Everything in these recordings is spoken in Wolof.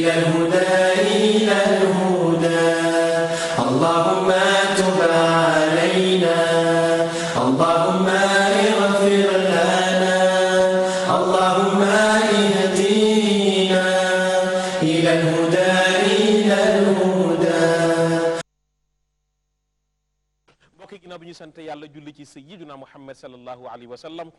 إلى الهدى إلى الهدى اللهم تب علينا اللهم اغفر لنا اللهم اهدنا إلى الهدى إلى الهدى. mbokk yi ginnaaw bi ñu sant yàlla julli ci sayyidina Muhammad sallallahu alayhi wa sallam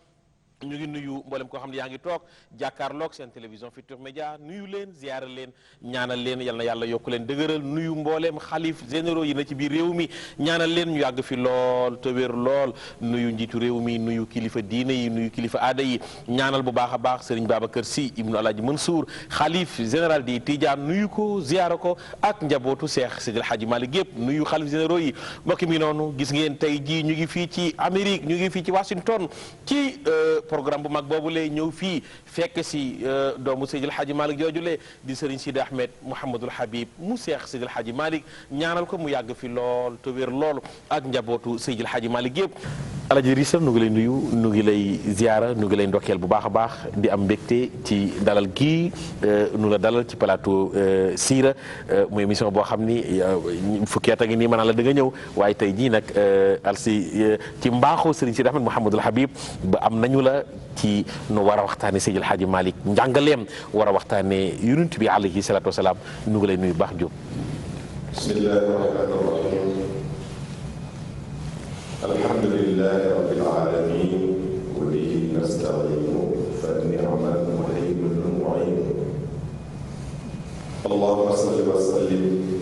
ñu ngi nuyu mboolem koo xam ne yaa ngi toog jàkkaarloog seen télévision Futurs Médias nuyu leen ziyaara leen ñaanal leen yal na yàlla yokku leen dëgëral nuyu mboolem xalif généraux yi na ci biir réew mi ñaanal leen ñu yàgg fi lool te wér lool nuyu njiitu réew mi nuyu kilifa diine yi nuyu kilifa aada yi ñaanal bu baax a baax Serigne Babacar Sy ibnu Alaaji Mansour xalif général di Tidiane nuyu ko ziyaara ko ak njabootu Cheikh Sidil Hadji Malick gépp nuyu xalif généraux yi mbokki mi noonu gis ngeen tey jii ñu ngi fii ci Amérique ñu ngi fii ci Washington ci programme bu mag boobu lay ñëw fii fekk si doomu Seydil Hadji Malick joojule di Serigne Sidi Ahmed Mouhamadul Habib mu Seex Seydil Hadji Malick ñaanal ko mu yàgg fi lool te wér lool ak njabootu Seydil Hadji Malick yëpp. Alaji Rissa nu ngi lay nuyu nu ngi lay ziara nu ngi lay ndokkeel bu baax a baax di am mbégte ci dalal gii nu la dalal ci plateau Siira muy émission boo xam ni fukki at a ngi nii maanaam la da nga ñëw waaye tey jii nag ci mbaaxu Serigne Sidi Ahmed Mouhamadul Habib ba am nañu la ci nu war a waxtaane Seydil Hadji Malick njàngaleem war a waxtaane yonent bi alayhi salaatu wasalaam nu ngi lay nuyu baax Jóob. bismillahi rahmani rahim alhamdulillahi rabbil alamin wa bihi nasta'inu fa ni'mal muhayminul mu'in allahumma salli wa sallim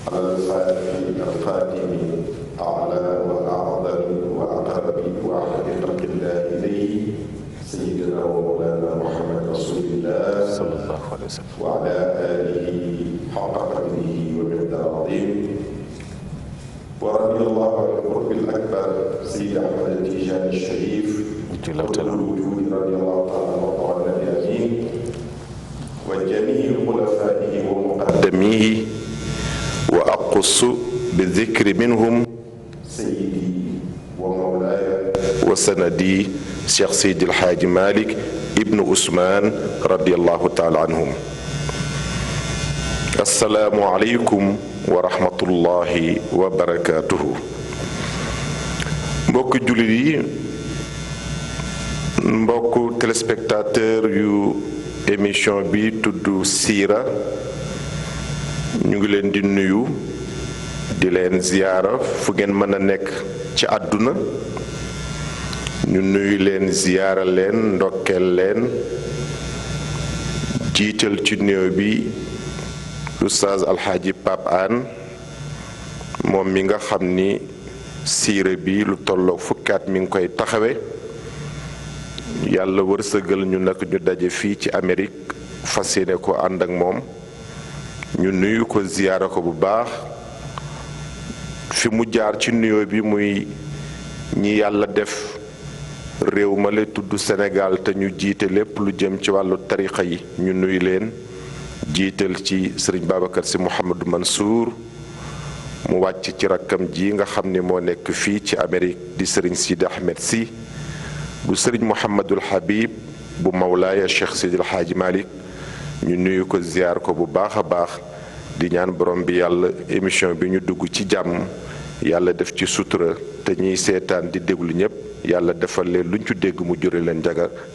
ala al-fatihi al-qatimi a'la wa a'zami wa aqrabi wa ahadi xalqillahi ilayhi sayyidina wa mawlana Muhammad rasulillah sallallahu alayhi wa sallam wa ala alihi haqqa qadrihi wa miqdaarihi al-azim wa radiyallahu anhu qutbil akbar sayyid Ahmad Tijani al-Sharif al-wujud radiyallahu ta'ala anhu wa amin wa jami'i khulafaihi wa muqaddamihi wa aqussu bi dhikri minhum sayyidi wa mawlaaya wa sanadi Cheikh Seydil Hadji Malick ibnu Ousmane radiyallahu taala anhum. assalaamu aleykum wa rahmatullahi wa barakaatuhu. mbokk jullit yi mbokk téléspectateur yu émission bi tudd Siira ñu ngi leen di nuyu di leen ziyaara fu ngeen mën a nekk ci àdduna ñu nuyu leen ziyaara leen ndokkeel leen jiital ci néew bi Oustaz Alxaaji Pape Hann moom mi nga xam ni siira bi lu tolloog fukki at mi ngi koy taxawe yàlla wërsëgal ñu nag ñu daje fii ci Amérique fas yéene ko ànd ak moom ñu nuyu ko ziyaara ko bu baax fi mu jaar ci nuyoo bi muy ñi yàlla def réew ma la tudd Sénégal te ñu jiite lépp lu jëm ci wàllu tarixa yi ñu nuyu leen jiital ci sëriñ Babacar Sy Mouhamadou Mansour mu wàcc ci rakkam ji nga xam ni moo nekk fii ci Amérique di sëriñ Sidi Ahmed Sy bu sëriñ Mouhamadul Habib bu Mawlaaya Cheikh Sidil Hadji Malick ñu nuyu ko ziyaar ko bu baax a baax di ñaan borom bi yàlla émission bi ñu dugg ci jàmm yàlla def ci sutura te ñiy seetaan di déglu ñëpp yàlla defal leen luñ ci dégg mu jure leen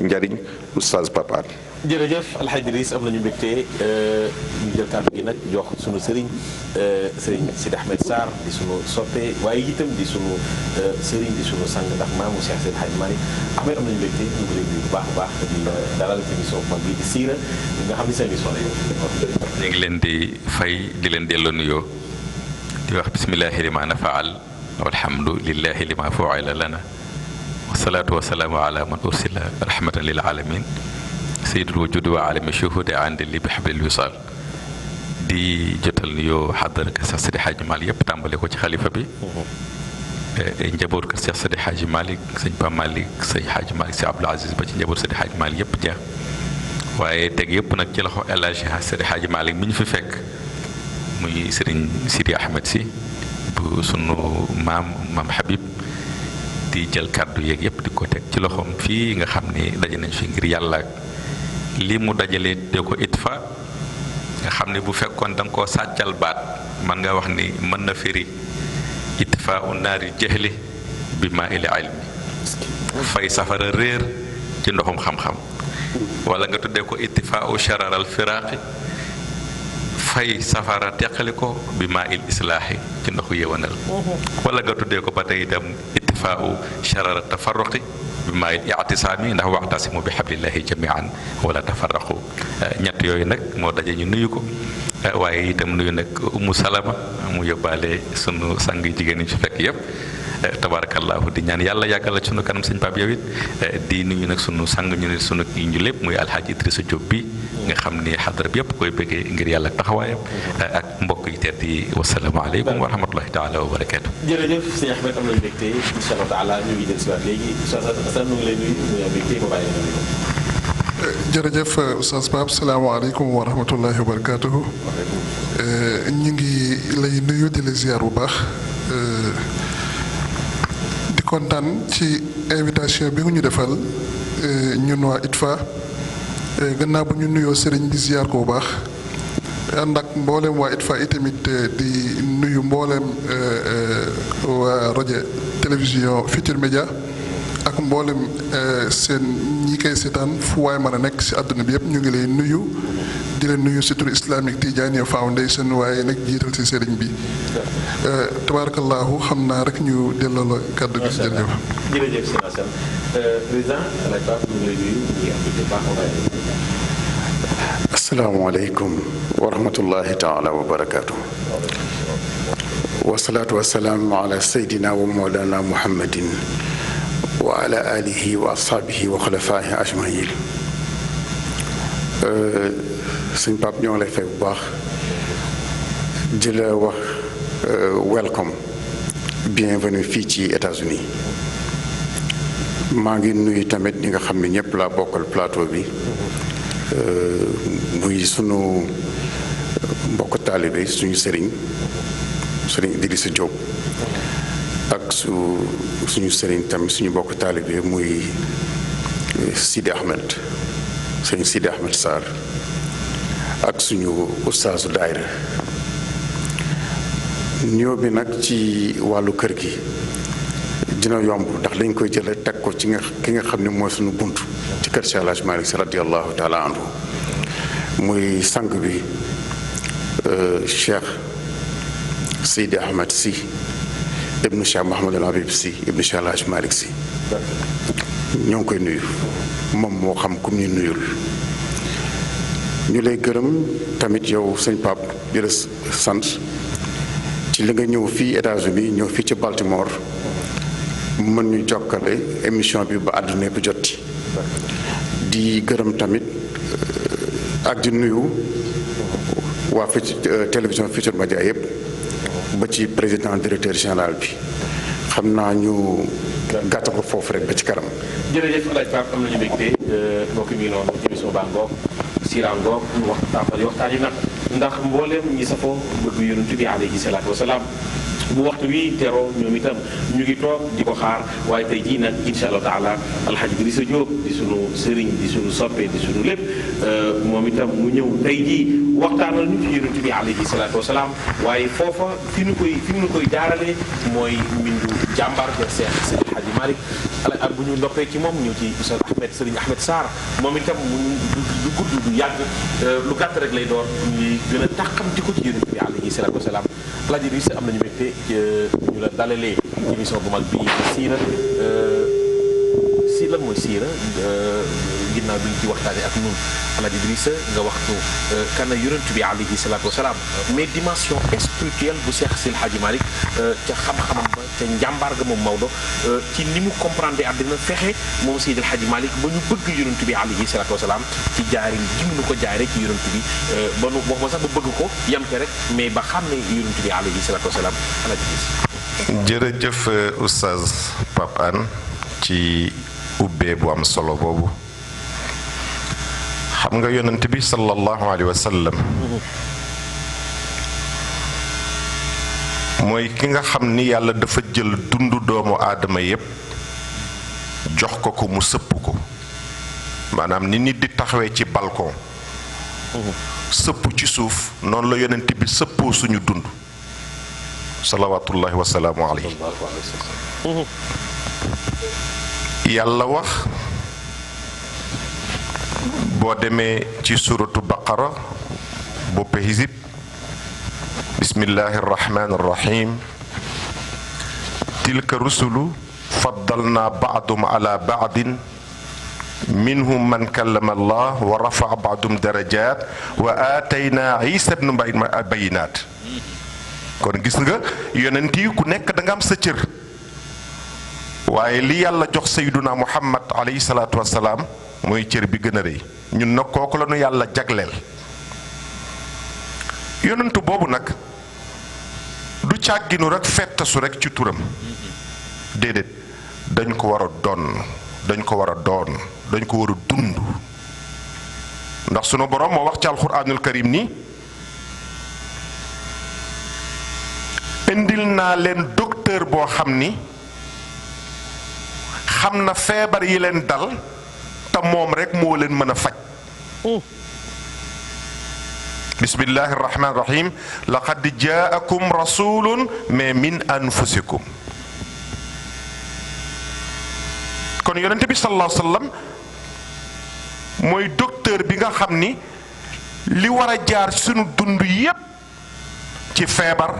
njariñ Oustaz Pape Hann. jërëjëf Alxaaji Riis am nañu mbégte ñu jël kàddu gi nag jox sunu sëriñ sëriñ Sidi Ahmed Sarr di sunu soppe waaye itam di sunu sëriñ di sunu sang ndax maamu Cheikh Seydi Hadji Malick Ahmed am nañu mbégte ñu ngi lay nuyu bu baax a baax di la dalal ci émission bu mag bii di Siira nga xam ni sa émission la yow. ñu ngi leen di fay di leen delloo nuyoo di wax bismillahi lima nafaal walhamdu lillahi lima fuila lana wasalaatu wasalaamu ala man ursila rahmatan lil alamin sayyidul wujudi wa alami shuhudi andi li bi hablil wisal di jotal nuyoo xadara kër Cheikh Seydi Hadji Malick yëpp tàmbale ko ci xalifa bi njaboot kër Cheikh Seydi Hadji Malick sëñ Pape Malick sëñ Hadji Malick si Abdoul Aziz ba ci njaboot Seydi Hadji Malick yëpp jeex waaye teg yëpp nag ci loxo El Hadji Seydi Hadji Malick mi ñu fi fekk muy sëriñ Sidi Ahmed Sy bu sunu maam Habib di jël kàddu yeeg yëpp di ko teg ci loxoom fii nga xam ni daje nañ fi ngir yàlla ak lii mu dajalee de ko itfa nga xam ne bu fekkoon da nga koo sàccal baat man nga wax ni mën na firi itfa u naari jahli bi maa ili ilmi fay safara réer ci ndoxum xam-xam wala nga tuddee ko itfa u shararal firaaqi fay safara teqali ko bi maa il islaahi ci ndoxu yewanal wala nga tuddee ko ba tey itam itfa u sharara tafarruqi bi maa il i'tisaami ndax wa'tasimu bi hablillahi jamian wala tafarraqu ñett yooyu nag moo daje ñu nuyu ko waaye itam nuyu nag Umu Salama mu yóbbaale sunu sang jigéen ñi ci fekk yëpp tabarakallahu di ñaan yàlla yàggal la sunu kanam sëñ Pape yow it di nuyu nag sunu sang ñu ne sunu kii ñu lépp muy alxaaji Idrissa Diop bi nga xam ni xadara bi yëpp koy bëggee ngir yàlla taxawaayam ak mbokk yi tedd yi wasalaamaaleykum wa rahmatullahi taala wa barakaatu. jërëjëf sëñ Ahmed am nañu mbégte incha allah taala ñu ngi jël si waat léegi Oustaz ñu ngi lay nuyu ñu am mbégte ba bàyyi la jërëjëf Oustaz Pape salaamaaleykum wa rahmatullahi wa barakaatuhu. ñu ngi lay nuyu di la ziar bu baax. kontaan ci invitation bi nga ñu defal ñun waa ITFA gannaaw bu ñu nuyoo sëriñ bi ziar ko bu baax ànd ak mboolem waa ITFA itamit di nuyu mboolem waa rajo télévision Futurs Médias ak mboolem seen ñi koy seetaan fu waay mën a nekk si àdduna bi yëpp ñu ngi lay nuyu di leen nuyu si turu Islamic Tijaniya Foundation waaye nag jiital si sëriñ bi tabarakallahu xam naa rek ñu delloo la kàddu gi. jërëjëf jërëjëf sëñ Assane président El Hadj Pape ñu ngi lay nuyu ñu ngi am mbégte baax a baax. asalaamaaleykum wa rahmatullahi taala wa barakaatu. wasalaatu wasalaamu ala sayyidina wa mawlana muhammadin wa ala alihi wa ashaabihi wa xulafaahi ajmain. sëñ Pape ñoo lay fay bu baax di la wax welcome bienvenue fii ci États-Unis maa ngi nuyu tamit ñi nga xam ne ñëpp laa bokkal plateau bi muy sunu mbokk taalibe suñu sëriñ Idrissa Diop ak suñu sëriñ tamit suñu mbokk taalibe muy Sidi Ahmed sëriñ Sidi Ahmed Sarr ak suñu ustaasu daayira nuyoo bi nag ci wàllu kër gi dina yomb ndax dañ koy jële teg ko ci ki nga xam ne mooy suñu bunt ci kër Cheikh El Hadj Malick Sy radiyallahu taala anhu muy sang bi Cheikh Seydi Ahmed Sy ibnu Cheikh Mouhamadul Habib Sy ibnu Cheikh El Hadj Malick Sy ñoo ngi koy nuyu moom moo xam ku ñu nuyul ñu lay gërëm tamit yow sëñ Pape di la sant ci li nga ñëw fii États-Unis ñëw fii ci Baltimore mën ñu jokkale émission bi ba àdduna bi jot di gërëm tamit ak di nuyu waa télévision Futurs Médias yëpp ba ci président directeur général bi xam naa ñu gàttal ko foofu rek ba ci kanam. jërëjëf El Hadj Pape am nañu mbégte mbokk mi noonu émission baa ngoog Sira ngoog wax tàmbali waxtaan yi nag ndax mboolem ñi safoo bëgg yonent bi alayhi salaatu wasalaam bu waxtu wi teroo ñoom itam ñu ngi toog di ko xaar waaye tey jii nag incha allah taala alxaji Idrissa Diop di sunu sëriñ di sunu soppe di sunu lépp moom itam mu ñëw tey jii waxtaanal ñu ci yonent bi alayhi salaatu wasalaam waaye foofa fi ñu koy jaarale mooy mbindu jàmbaar ja Seex Seydi El Hadji Malick ak bu ñu ndoppee ci moom ñëw ci Oustaz Ahmed Serigne Ahmed Sarr moom itam du gudd du yàgg lu gàtt rek lay door ñuy gën a tàqamti ko ci yonent bi alayhi salaatu wasalaam alxaji Idrissa am nañu mbégte ñu la dalalee émission bu mag bi siira si lan mooy siira ginnaaw bi ñu ci waxtaanee ak ñun alxaji Idrissa nga waxtu kana yonent bi alayhi salaatu wasalaam mais dimension spirituelle bu Seex Seydi El Hadji Malick ca xam-xamam ba ca njàmbaar ga moom Maodo ci ni mu comprendre àddina fexe moom Seydi El Hadji Malick ba ñu bëgg yonent bi alayhi salaatu wasalaam ci jaarin ji mu ko jaaree ci yonent bi ba nu wax ma sax ba bëgg ko yam ke rek mais ba xàmmee yonent bi alayhi salaatu wasalaam alxaji Idrissa. jërëjëf oustaz Pape Hann ci ubbee bu am solo boobu xam nga yonent bi sallallahu alayhi wa sallam mooy ki nga xam ni yàlla dafa jël dundu doomu aadama yépp jox ko mu sëpp ko maanaam ni nit di taxawee ci balcon sëpp ci suuf noonu la yonent bi sëppoo suñu dund salawaatullahi wasalaamu alayhi yàlla wax boo demee ci suratu baqara bopp hizib bismillahi arrahmani arrahim tilka rusulu faddalna baadum ala baadin minhum man kallama allah wa rafaa baadum darajat wa aatayna isa bnu bayinaat kon gis nga yonent yi ku nekk da nga am sa cër waaye li yàlla jox sayduna muhammad alayhi salaatu wasalaam mooy cër bi gën a rëy ñun nag kooku la nu yàlla jagleel yonent boobu nag du càgginu rek fettasu rek ci turam déedéet dañ ko war a doon dañ ko war a doon dañ ko war a dund ndax sunu borom moo wax ci alquranul karim ni indil naa leen docteur boo xam ni xam na feebar yi leen dal te moom rek moo leen mën a faj bismillahi irrahmani irrahim laqad jaakum rasulun mais min anfusikum kon yonente bi sallallahu alayhi wa sallam mooy docteur bi nga xam ni li war a jaar sunu dund yépp ci feebar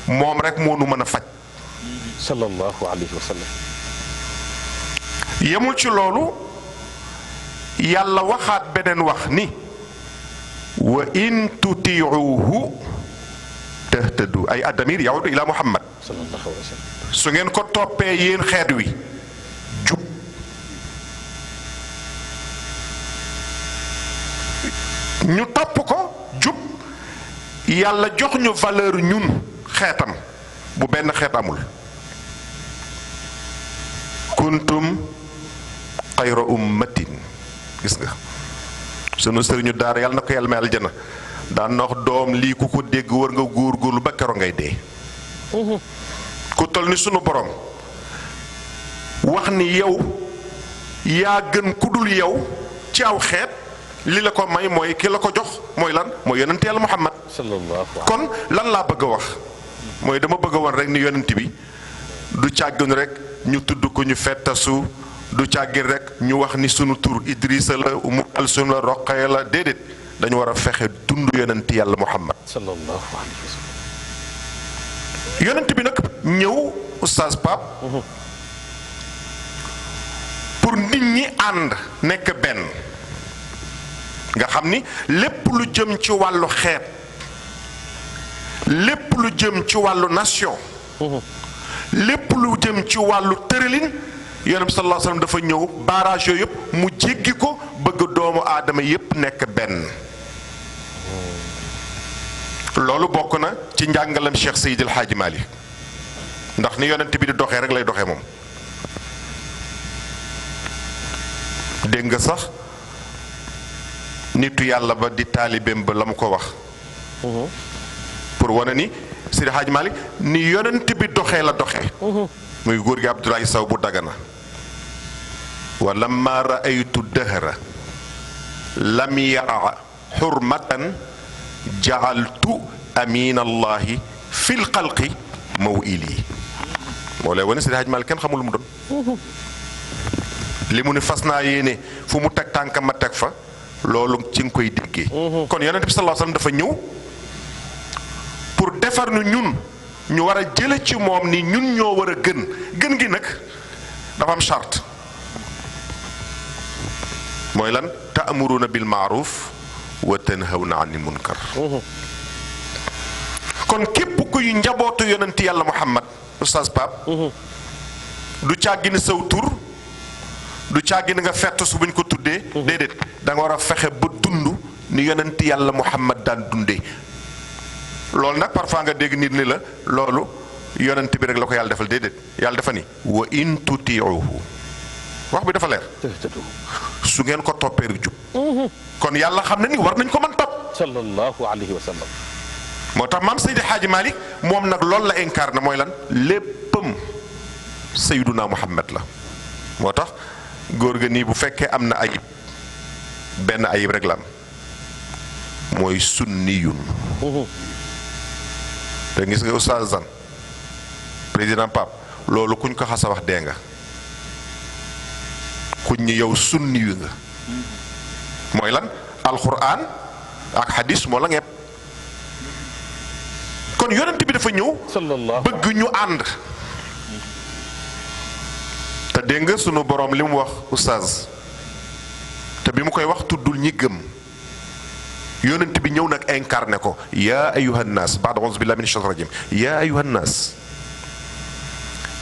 moom rek moo nu mën a faj sallallahu alayhi wa sallam yemul ci loolu yàlla waxaat beneen wax ni wa in tutiuhu tahtadu ay adamir yawdu ila muhammad sallallahu alayhi wa sallam su ngeen ko toppee yéen xeet wi jub ñu topp ko jub yàlla jox ñu valeur ñun xeetam bu benn xeet amul kuntum xayra ummatin gis nga sunu sëriñu daara yàlla na ko yàlla may aljana daan na wax doom lii ku ko dégg war nga góorgóorlu ba kero ngay dee ku toll ni sunu borom wax ni yow yaa gën ku dul yow ci aw xeet li la ko may mooy ki la ko jox mooy lan mooy yonent yàlla muhammad kon lan laa bëgg a wax mooy dama bëgg a wan rek ni yonent bi du càgganu rek ñu tudd ko ñu fettasu du càggin rek ñu wax ni sunu tur Idrissa la Umu Kalsum la Roqaya la déedéet dañu war a fexe dund yonent yàlla muhammad sallallahu alayhi wa sallam yonent bi nag ñëw oustaz Pape pour nit ñi ànd nekk benn nga xam ni lépp lu jëm ci wàllu xeet lépp lu jëm ci wàllu nation lépp lu jëm ci wàllu tëralin yonent bi sallallahu alayhi wasallam dafa ñëw barrage yooyu yëpp mu jéggi ko bëgg doomu aadama yëpp nekk benn loolu bokk na ci njàngalam Cheikh Seydil Hadji Malick ndax ni yonent bi di doxee rek lay doxee moom dégg nga sax nitu yàlla ba di taalibeem ba la mu ko wax pour wane ni Seydi Hadji Malick ni yonent bi doxee la doxee muy góor gi Abdoulaye Sow bu Dagana wa lamma raaytu dahra lam yaa xurmatan jaaltu amin allahi fil xalqi mawili moo lay wane Seydi Hadji Malick kenn xamul lu mu doon li mu ne fas naa yéene fu mu teg tànkam ma teg fa loolu ci nga koy déggee kon yonent bi sallallahu alayhi wasallam dafa ñëw pour defar nu ñun ñu war a jële ci moom ni ñun ñoo war a gën gi nag dafa am charte mooy lan ta'muruna bil ma'ruf wa tanhawna 'anil munkar kon képp kuy njabootu yonent yàlla Muhammad oustaz Pape du càggi ni saw tur du càggi ni nga fett su buñ ko tuddee déedéet da nga war a fexe ba dund ni yonent yàlla Muhammad daan dundee loolu nag parfois nga dégg nit ni la loolu yonent bi rek la ko yàlla defal déedéet yàlla dafa ni wa in tutiuhu wax bi dafa leer su ngeen ko toppee rek jub kon yàlla xam na ni war nañ ko mën topp sallallahu alayhi wa sallam moo tax maam Seydi Hadji Malick moom nag loolu la incarné mooy lan léppam Seyduna Muhammad la moo tax góor ga nii bu fekkee am na ayib benn ayib rek la am mooy sunniyun te gis nga Oustaz Zane président Pape loolu kuñ ko xas a wax dee nga kuñ ñi yow sunni yu nga mooy lan alquran ak hadis moo la ngepp kon yonent bi dafa ñëw bëgg ñu ànd te dégg nga sunu borom li mu wax Oustaz te bi mu koy wax tuddul ñi gëm yonent bi ñëw nag incarné ko yaa ayuha nnaas baada auzu billahi min shaytaan rajim yaa ayuha nnaas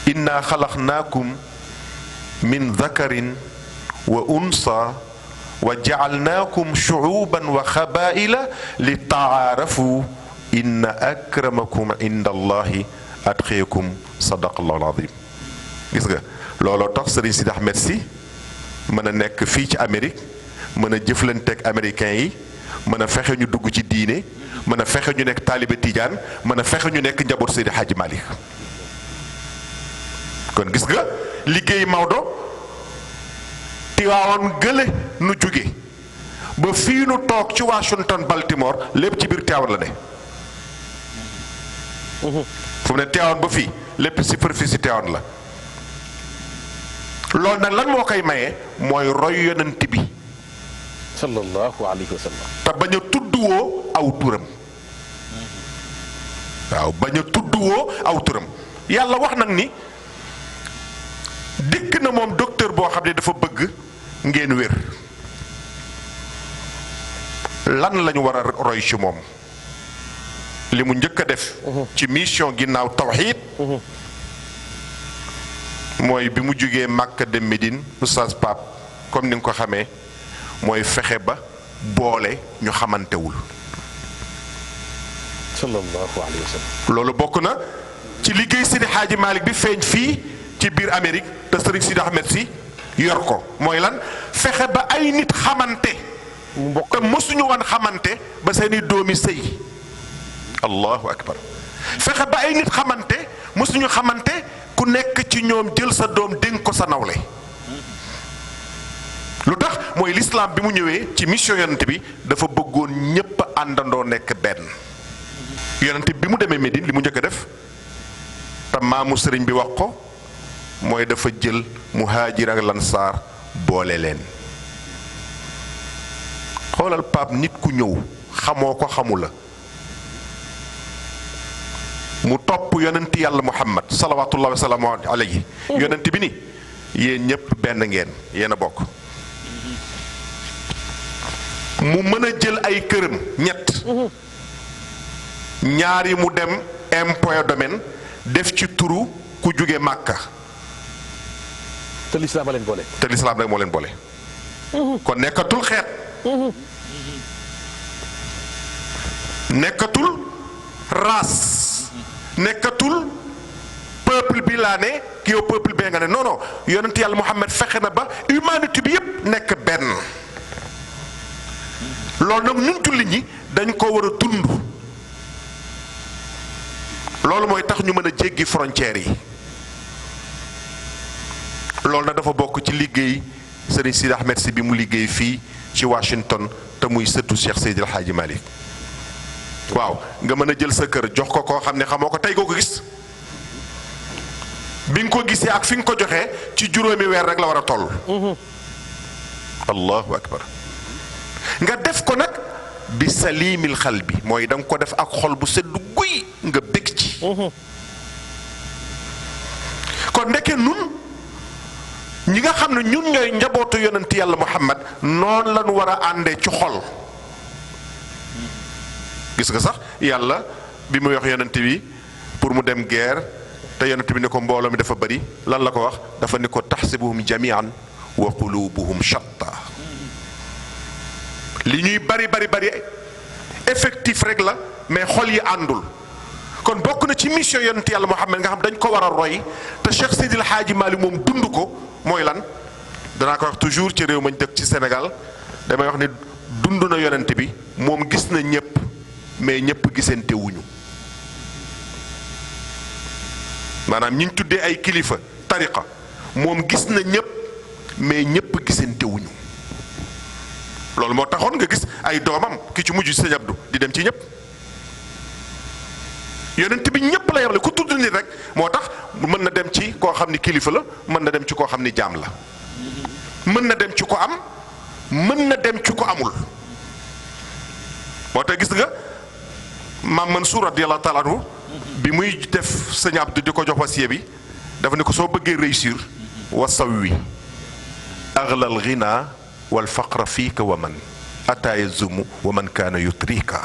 inna xalaqnaakum min dakarin wa unsa wa jacalnaakum shucuuban wa xabaa'ila li tacaarafu inna akramakum inda allahi atqaakum sadaqa allahu alazim gis nga looloo tax Serigne Sidi Ahmed Sy mën a nekk fii ci Amérique mën a jëflanteeg américains yi mën a fexe ñu dugg ci diine mën a fexe ñu nekk taalibe Tijaan mën a fexe ñu nekk njaboot Seydi Hadji Malick kon gis nga liggéey Maodo Tiwaawan gële nu jóge ba fii nu toog ci Washington Baltimore lépp ci biir Tiwaawan la ne fu mu ne Tiwaawan ba fii lépp superficie Tiwaawan la loolu nag lan moo koy maye mooy roy yonent bi sallallahu alayhi wa sallam te bañ a tudduwoo aw turam waaw bañ a tudduwoo aw turam yàlla wax nag ni dikk na moom docteur boo xam ne dafa bëgg ngeen wér lan lañu war a roy ci moom li mu njëkk a def ci mission ginnaaw tawxiid mooy bi mu jógee Màkka dem Médine Oustaz Pape comme ni nga ko xamee mooy fexe ba boole ñu xamantewul sallallahu alayhi wa sallam loolu bokk na ci liggéey Sidi Hadji Malick bi feeñ fii ci biir Amérique te Serigne Sidi Ahmed Sy yor ko mooy lan fexe ba ay nit xamante te mësuñu woon xamante ba seeni doomi sëy allahu akbar fexe ba ay nit xamante mësuñu xamante ku nekk ci ñoom jël sa doom dénk ko sa nawle lu tax mooy l'islam bi mu ñëwee ci mission yonent bi dafa bëggoon ñépp àndandoo nekk benn yonent bi mu demee Médine li mu njëkk a def te maamu sëriñ bi wax ko mooy dafa jël muhaajir ak lansaar boole leen xoolal Pape nit ku ñëw xamoo ko xamu la mu topp yonent yàlla Muhammad salawaatullahi wa salaamu alayhi yonent bi ni yéen ñépp benn ngeen yéen a bokk mu mën a jël ay këram ñett ñaari mu dem impôt domaine def ci turu ku jóge Màkka te lislaam a leen boole te lislaam rek moo leen boole kon nekkatul xeet nekkatul race nekkatul peuple bi laa ne ki yow peuple bee nga ne non non yonent yàlla Muhammad fexe na ba humanité bi yépp nekk benn loolu nag ñun jullit ñi dañ ko war a dund loolu mooy tax ñu mën a jéggi frontières yi loolu nag dafa bokk ci liggéey Serigne Sidi Ahmed Sy bi mu liggéey fii ci Washington te muy sëtu Cheikh Seydil Hadji Malick waaw nga mën a jël sa kër jox ko koo xam ne xamoo ko tey koo ko gis bi nga ko gisee ak fi nga ko joxee ci juróomi weer rek la war a toll allahu akbar nga def ko nag bi salimil xal bi mooy da nga ko def ak xol bu sedd guy nga bég ci kon ndeke nun ñi nga xam ne ñun ñooy njabootu yonent yàlla Muhammad noonu lañu war a àndee ci xol gis nga sax yàlla bi muy wax yonent bi pour mu dem guerre te yonent bi ne ko mbooloo mi dafa bari lan la ko wax dafa ni ko taxsibuhum jamian wa qulubuhum shatta li ñuy bari effectif rek la mais xol yi àndul kon bokk na ci mission yonent yàlla Muhammad nga xam dañ ko war a roy te Cheikh Seydil Hadji Malick moom dund ko mooy lan danaa ko wax toujours ci réew mañ dëkk ci Sénégal damay wax ni dund na yonent bi moom gis na ñépp mais ñépp gisante wuñu maanaam ñi ñu tuddee ay kilifa tariqa moom gis na ñépp mais ñépp gisante wuñu loolu moo taxoon nga gis ay doomam ki ci mujj sëñ Abdou di dem ci ñëpp yonent bi ñëpp la yemale ku tudd nit rek moo tax mën na dem ci koo xam ni kilifa la mën na dem ci koo xam ni jaam la mën na dem ci ko am mën na dem ci ko amul moo tax gis nga maam Mansour radiyallahu taala anhu bi muy def sëñ Abdou di ko jox wasiya bi dafa ne ko soo bëggee réussir wasawwi aglal ghina wal faqra fiika wa man ataa yazumu wa man kaana yutrika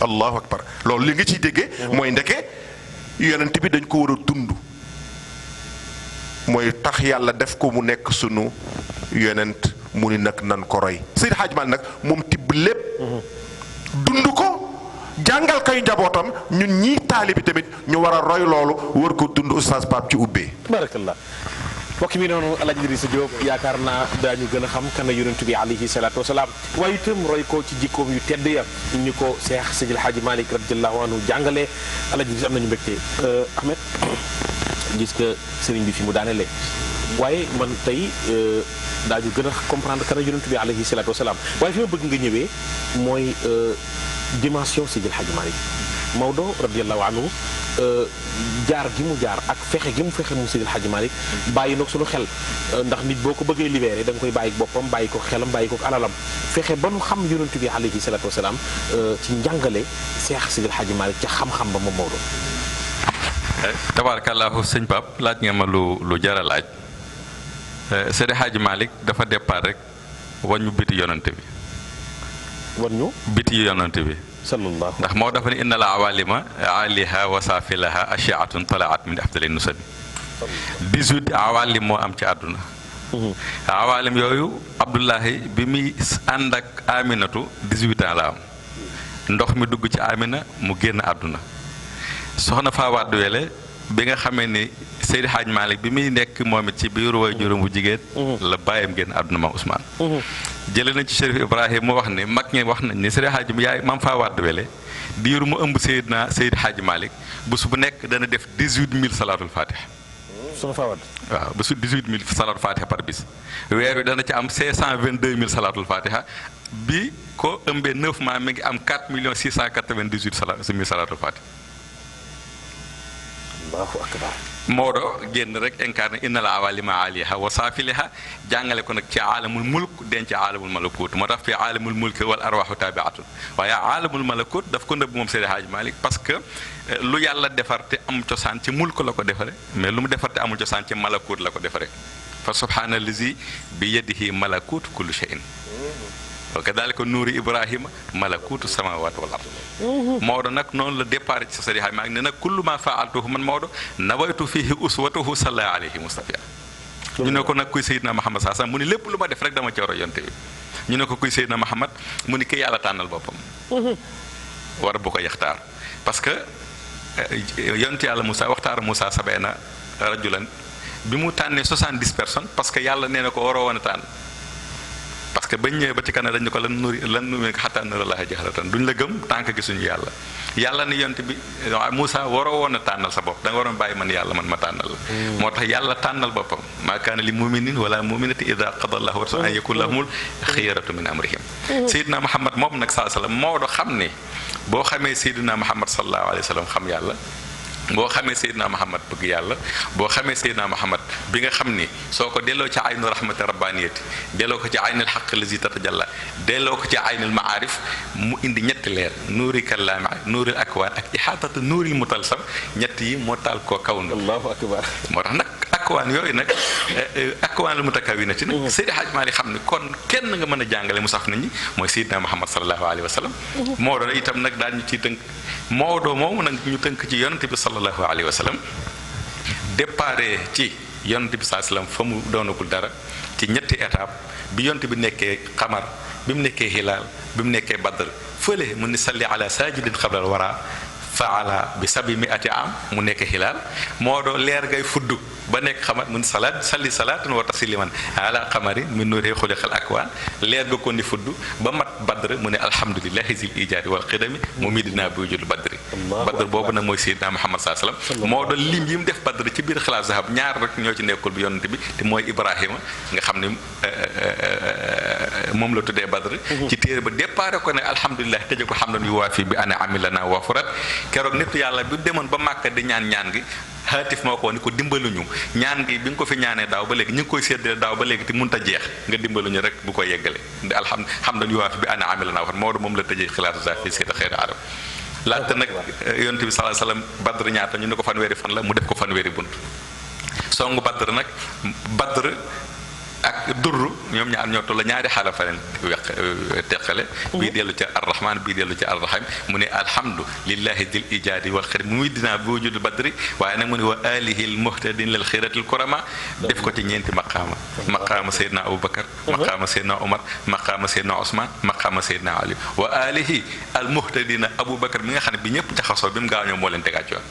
allahu akbar loolu li nga ciy déggee mooy ndeke yonent bi dañ ko war a dund mooy tax yàlla def ko mu nekk sunu yonent mu ni nag nan ko roy Seydi Hadji Malick nag moom tibb lépp dund ko jàngal kay njabootam ñun ñii taalibi tamit ñu war a roy loolu war ko dund oustaz Pape ci ubbee barakallah mbokk mi noonu Alaaji Idrissa Diop yaakaar naa daañu gën a xam kan yonent bi alayhi salaatu wasalaam waaye itam roy ko ci jikkoom yu tedd ya ñu ko Seex Seydil Hadji Malick radiyallahu anhu jàngalee Alaaji Idrissa am nañu mbégte Ahmed gis nga sëriñ bi fi mu daanelee waaye man tey daañu gën a comprendre kan yonent bi alayhi salaatu wasalaam waaye fi ma bëgg nga ñëwee mooy dimension Seydil Hadji Malick Maodo radiyallahu anhu jaar gi mu jaar ak fexe gi mu fexe mu Seydil Hadji Malick bàyyi nag suñu xel ndax nit boo ko bëggee libéré da nga koy bàyyi boppam bàyyi ko xelam bàyyi ko alalam fexe ba nu xam yonent bi alayhi salaatu wasalaam ci njàngale Seex Seydil Hadji Malick ca xam-xam ba moom Maodo. tabarakallahu sëñ Pape laaj nga ma lu jar a laaj Seydil Hadji Malick dafa départ rek wañu biti yonent bi. wañu biti yonent bi. sallallahu ndax moo dafa ne inna la awalima aliha wa saafilaha ashiatun talaat min afdali nusabi 18 awalim moo am ci àdduna awalim yooyu Abdullahi bi muy ànd ak Aminatu 18 ans la am ndox mi dugg ci Amina mu génn àdduna soxna faa wàddu wele bi nga xamee ni Seydi Hadji Malick bi muy nekk moom it ci biiru way juróom bu jigéen la bàyyam génn àdduna maam Ousmane jële na ci Chérif Ibrahim mu wax ni mag ñi wax nañ ni Seydi Hadji yaay maam faa wàdd wele diiru mu ëmb Seydi Hadji Malick bés bu nekk dana def 18000 salaatul fatih soxna faa wàdd waaw bésu 18000 salaatul fatiha par bis weer wi dana ci am 522000 salaatul fatiha bi ko ëmbee 9 mois mi ngi am 4 698 salaatul fatiha allahu akbar Maodo génn rek incarné inna la awalima aliha wa saafiliha jàngale ko nag ci aalamul mulk denc aalamul malakut moo tax fi aalamul mulk wal arwaxu taabiatun waaye aalamul malakut daf ko nëbb moom Seydi Hadji Malick parce que lu yàlla defar te am cosaan ci mulk la ko defare mais lu mu defar te amul cosaan ci malakut la ko defare fa subhaanallazi bi yadihi malakut kulli shay'in wa kadalika nuuri Ibrahima malakutu samawati wal ard Maodo nag noonu la départ ci Seydi Hadji Malick ne nag kullu ma faaltuhu man Maodo nawaytu fihi uswatuhu salla alayhi Mustafa ñu ne ko nag kuy Seydina Muhammad saa mu ni lépp lu ma def rek dama ci war a yonte bi ñu ne ko kuy Seydina Muhammad mu ni ki yàlla tànnal boppam war bu ko yaxtaar parce que yonte yàlla Moussa waxtaara Moussa sabeena rajulan bi mu tànnee 70 personnes parce que yàlla nee na ko waroo woon a tànn parce que bañ ñëwee ba ci kanam dañ ne ko lan nuri xataa nara laaha jahratan duñ la gëm tànk gisuñu yàlla ni yonte bi Moussa waroo woon a tànnal sa bopp da nga waroon bàyyi man yàlla man ma tànnal la moo tax yàlla tànnal boppam maa kaana li muminin wala muminati ida qada allahu wa rasuluhu an yakun lahumul xiyaratu min amrihim Seydina Muhammad moom nag saa sallam moo do xam ne boo xamee Seydina Muhammad sallallahu alayhi wa sallam xam yàlla boo xamee Seydina Muhammad bëgg yàlla boo xamee Seydina Muhammad bi nga xam ni soo ko delloo ci aynu rahmati rabbaniyati delloo ko ci aynul xaq lazi tatajalla delloo ko ci aynul maarif mu indi ñetti leer nuuri kallaami nuuril akwaan ak ihaatatu nuuril mutalsam ñett yi moo taal koo kaw na allahu akbar moo tax nag akwaan yooyu nag akwaan lu mutakawinati nag Seydi Hadji Malick xam ne kon kenn nga mën a jàngale mu saf nit ñi mooy Seydina Muhammad sallallahu alayhi wa sallam moo doon itam nag daal ñu ciy tënk Maodo moomu nag ñu tënk ci yonent bi sallallahu alayhi wa sallam déparé ci yonent bi sallallahu alayhi wa sallam fa mu doonagul dara ci ñetti étape bi yonent bi nekkee xamar bi mu nekkee hilaal bi mu nekkee badr fële mu ni salli ala sajidin xablal wara faala bi sabi mi ati am mu nekk hilaal Maodo leer ngay fudd ba nekk xamar mun salaat salli salaatan wa tasliman ala qamari min nuurihi xuliqal akwaan leer ga ko ni fudd ba mat badr mu ne alhamdulillahi zil ijaadi wal qidami mu midina bi wujud badri badr boobu nag mooy Seydina Muhammad sallallahu alayhi wasallam moo doon lim yi mu def badr ci biir xilaaf zahab ñaar rek ñoo ci nekkul bi yonent bi te mooy Ibrahima nga xam ne moom la tuddee badr ci téere ba déparé ko ne alhamdulilah tëje ko hamdan yu waafi bi ana amilana wafurat keroog nit yàlla bi demoon ba Màkka di ñaan gi xaatif moo ko ni ko dimbaluñu ñaan gi bi nga ko fi ñaanee daaw ba léegi ñu ngi koy séddale daaw ba léegi te mënut a jeex nga dimbaluñu rek bu ko yeggale hamdan yu waafi bi ana amilana wafurat moo doon moom la tëjee xilaatu zahab fi sayda xeer arab laajte nag yonent bi sallallahu alayhi wasallam badr ñaata ñu ne ko fanweeri fan la mu def ko fanweeri bunt songu badr nag badr ak durru ñoom ñaar ñoo toll ñaari xalafa leen teqale bii dellu ca arrahman bii dellu ca arrahim mu ne alhamdu lillahi dil ijaadi wal xayr muy dinaa bi wujud badri waaye nag mu ne wa alihi al muhtadin lil xiratil kurama def ko ci ñeenti maqaama Seydina Aboubacar maqaama Seydina Omar maqaama Seydina Ousmane maqaama Seydina Ali wa alihi al muhtadina Aboubacar mi nga xam ne bi ñëpp jaxasoo bi mu gaañoo moo leen tegaat yoon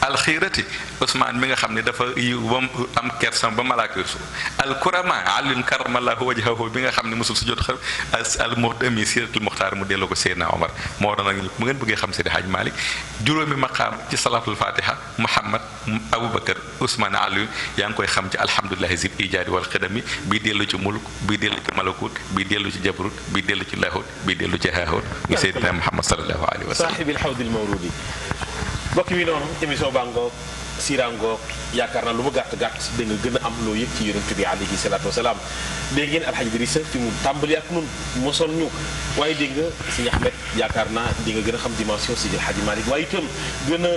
alxiirati Ousmane mi nga xam ne dafa yiw ba am kersam ba malaaka su alkurama alin karamallahu wajhahu bi nga xam ne mosul su jot xam al muhtami siratul muxtaar mu delloo ko Seydina Omar moo doon nag bu ngeen bëggee xam Seydi Hadj Malick juróomi maqaam ci salatul fatiha Muhammad Aboubacar Ousmane Aliou yaa ngi koy xam ci alhamdulillahi zil ijaadi wal xidami bii dellu ci mulk bii dellu ci malakut bii dellu ci jabrut bii dellu ci lahut bii dellu ci haahut bi Seydina Muhammad sallallahu alayhi wa sallam saaxibil xawdil mawludi mbokk mi noonu émission baa ngoog siira ngoog yaakaar naa lu mu gàtt gàtt da nga gën a am loo yëg ci yonent bi alayhi salaatu wasalaam dégg ngeen Alxaji Idrissa fi mu tàmbali ak nun mosoon ñu waaye dégg nga Sëñ Ahmed yaakaar naa di nga gën a xam dimension Seydi Hadji Malick waaye itam gën a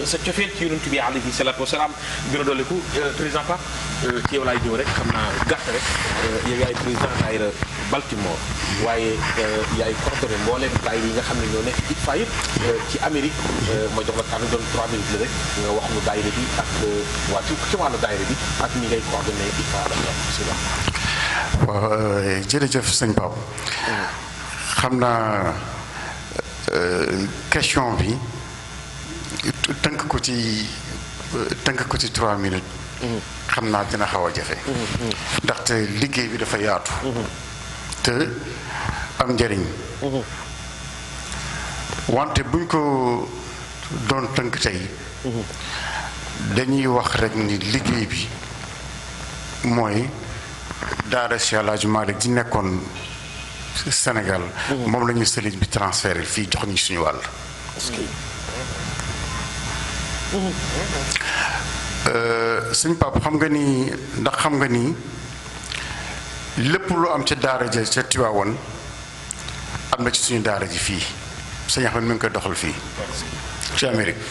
sa cofeel ci yonent bi alayhi salaatu wasalaam gën a dolliku président Pape ci yow laay ñëw rek xam naa gàtt rek yow yaay président daayira Baltimore waaye yaay coordonné mbooleem daayira yi nga xam ne ñoo nekk ITFA yëpp ci Amérique ma jox la kàddu doon 3 minutes la rek nga wax nu daayira bi ak waa ci wàllu daayira bi ak ñi ngay coordonné ITFA la waaw jërëjëf sëñ Pape xam naa question bi tënk ko ci 3 minutes xam naa dina xaw a jafe ndaxte liggéey bi dafa yaatu te am njëriñ wante buñ ko doon tënk tey dañuy wax rek ni liggéey bi mooy daara Cheikh El Hadj Malick di nekkoon Sénégal moom la ñu sëriñ bi transféré fii jox ñu suñu wàll sëñ Pape xam nga ni ndax xam nga ni lépp lu am ca daara ja ca Tiwaawoon am na ci suñu daara ji fii sëñ Ahmed mi ngi koy doxal fii ci Amérique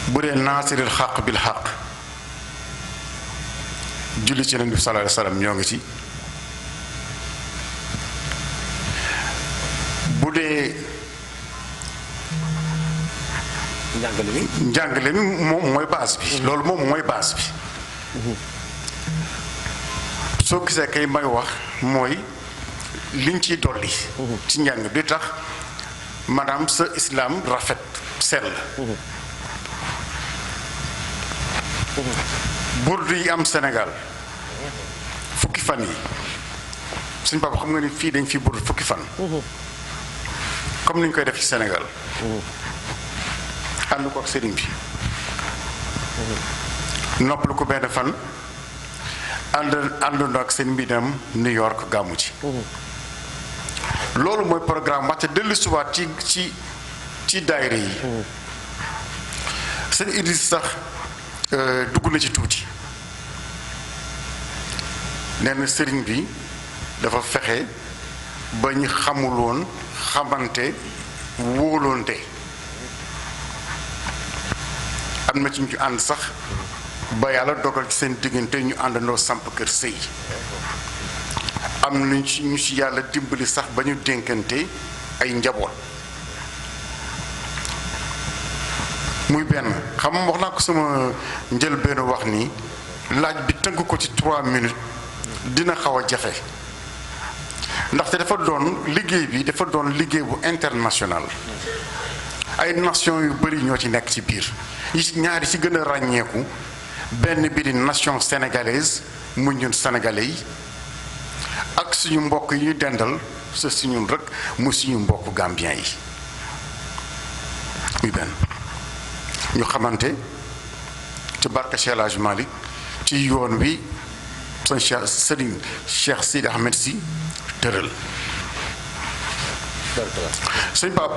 bu dee naasiril xaq bil xaq julli ci Nabi sallallahu alayhi wa sallam ñoo ngi ci bu dee njàngale mi moom mooy base bi loolu moom mooy base bi soo gisee kay may wax mooy liñ ciy dolli ci njàng bi tax maanaam sa islam rafet sell burdu yi am Sénégal fukki fan yi suñ papa xam nga ni fii dañ fi burdu fukki fan comme ni ñu koy def ci Sénégal ànd ko ak sëriñ bi noppalu ko benn fan àndandoo ak sëriñ bi dem New York gàmmu ci loolu mooy programme waxte dellu siwaat ci daayira yi sëñ Idriss sax dugg na ci tuuti nee na sëriñ bi dafa fexe ba ñu xamuloon xamante wóoloonte am na ci ñu ànd sax ba yàlla dogal ci seen diggante ñu àndandoo samp kër sëy am na ñu ci yàlla dimbali sax ba ñu dénkante ay njaboot muy benn xam nga wax naa ko sama njëlbéenu wax ni laaj bi tënk ko ci 3 minutes dina xaw a jafe ndaxte dafa doon liggéey bi dafa doon liggéey bu international ay nation yu bari ñoo ci nekk ci biir ñaari ci gën a ràññeeku benn bi di nation sénégalaise mu ñun sénégalais yi ak suñu mbokk yi ñu dendal sa suñu rek mu suñu mbokk gambien yi muy benn ñu xamante ci barke Cheikh El Hadj Malick ci yoon wi sëriñ Cheikh Sidi Ahmed Sy tëral sëñ Pape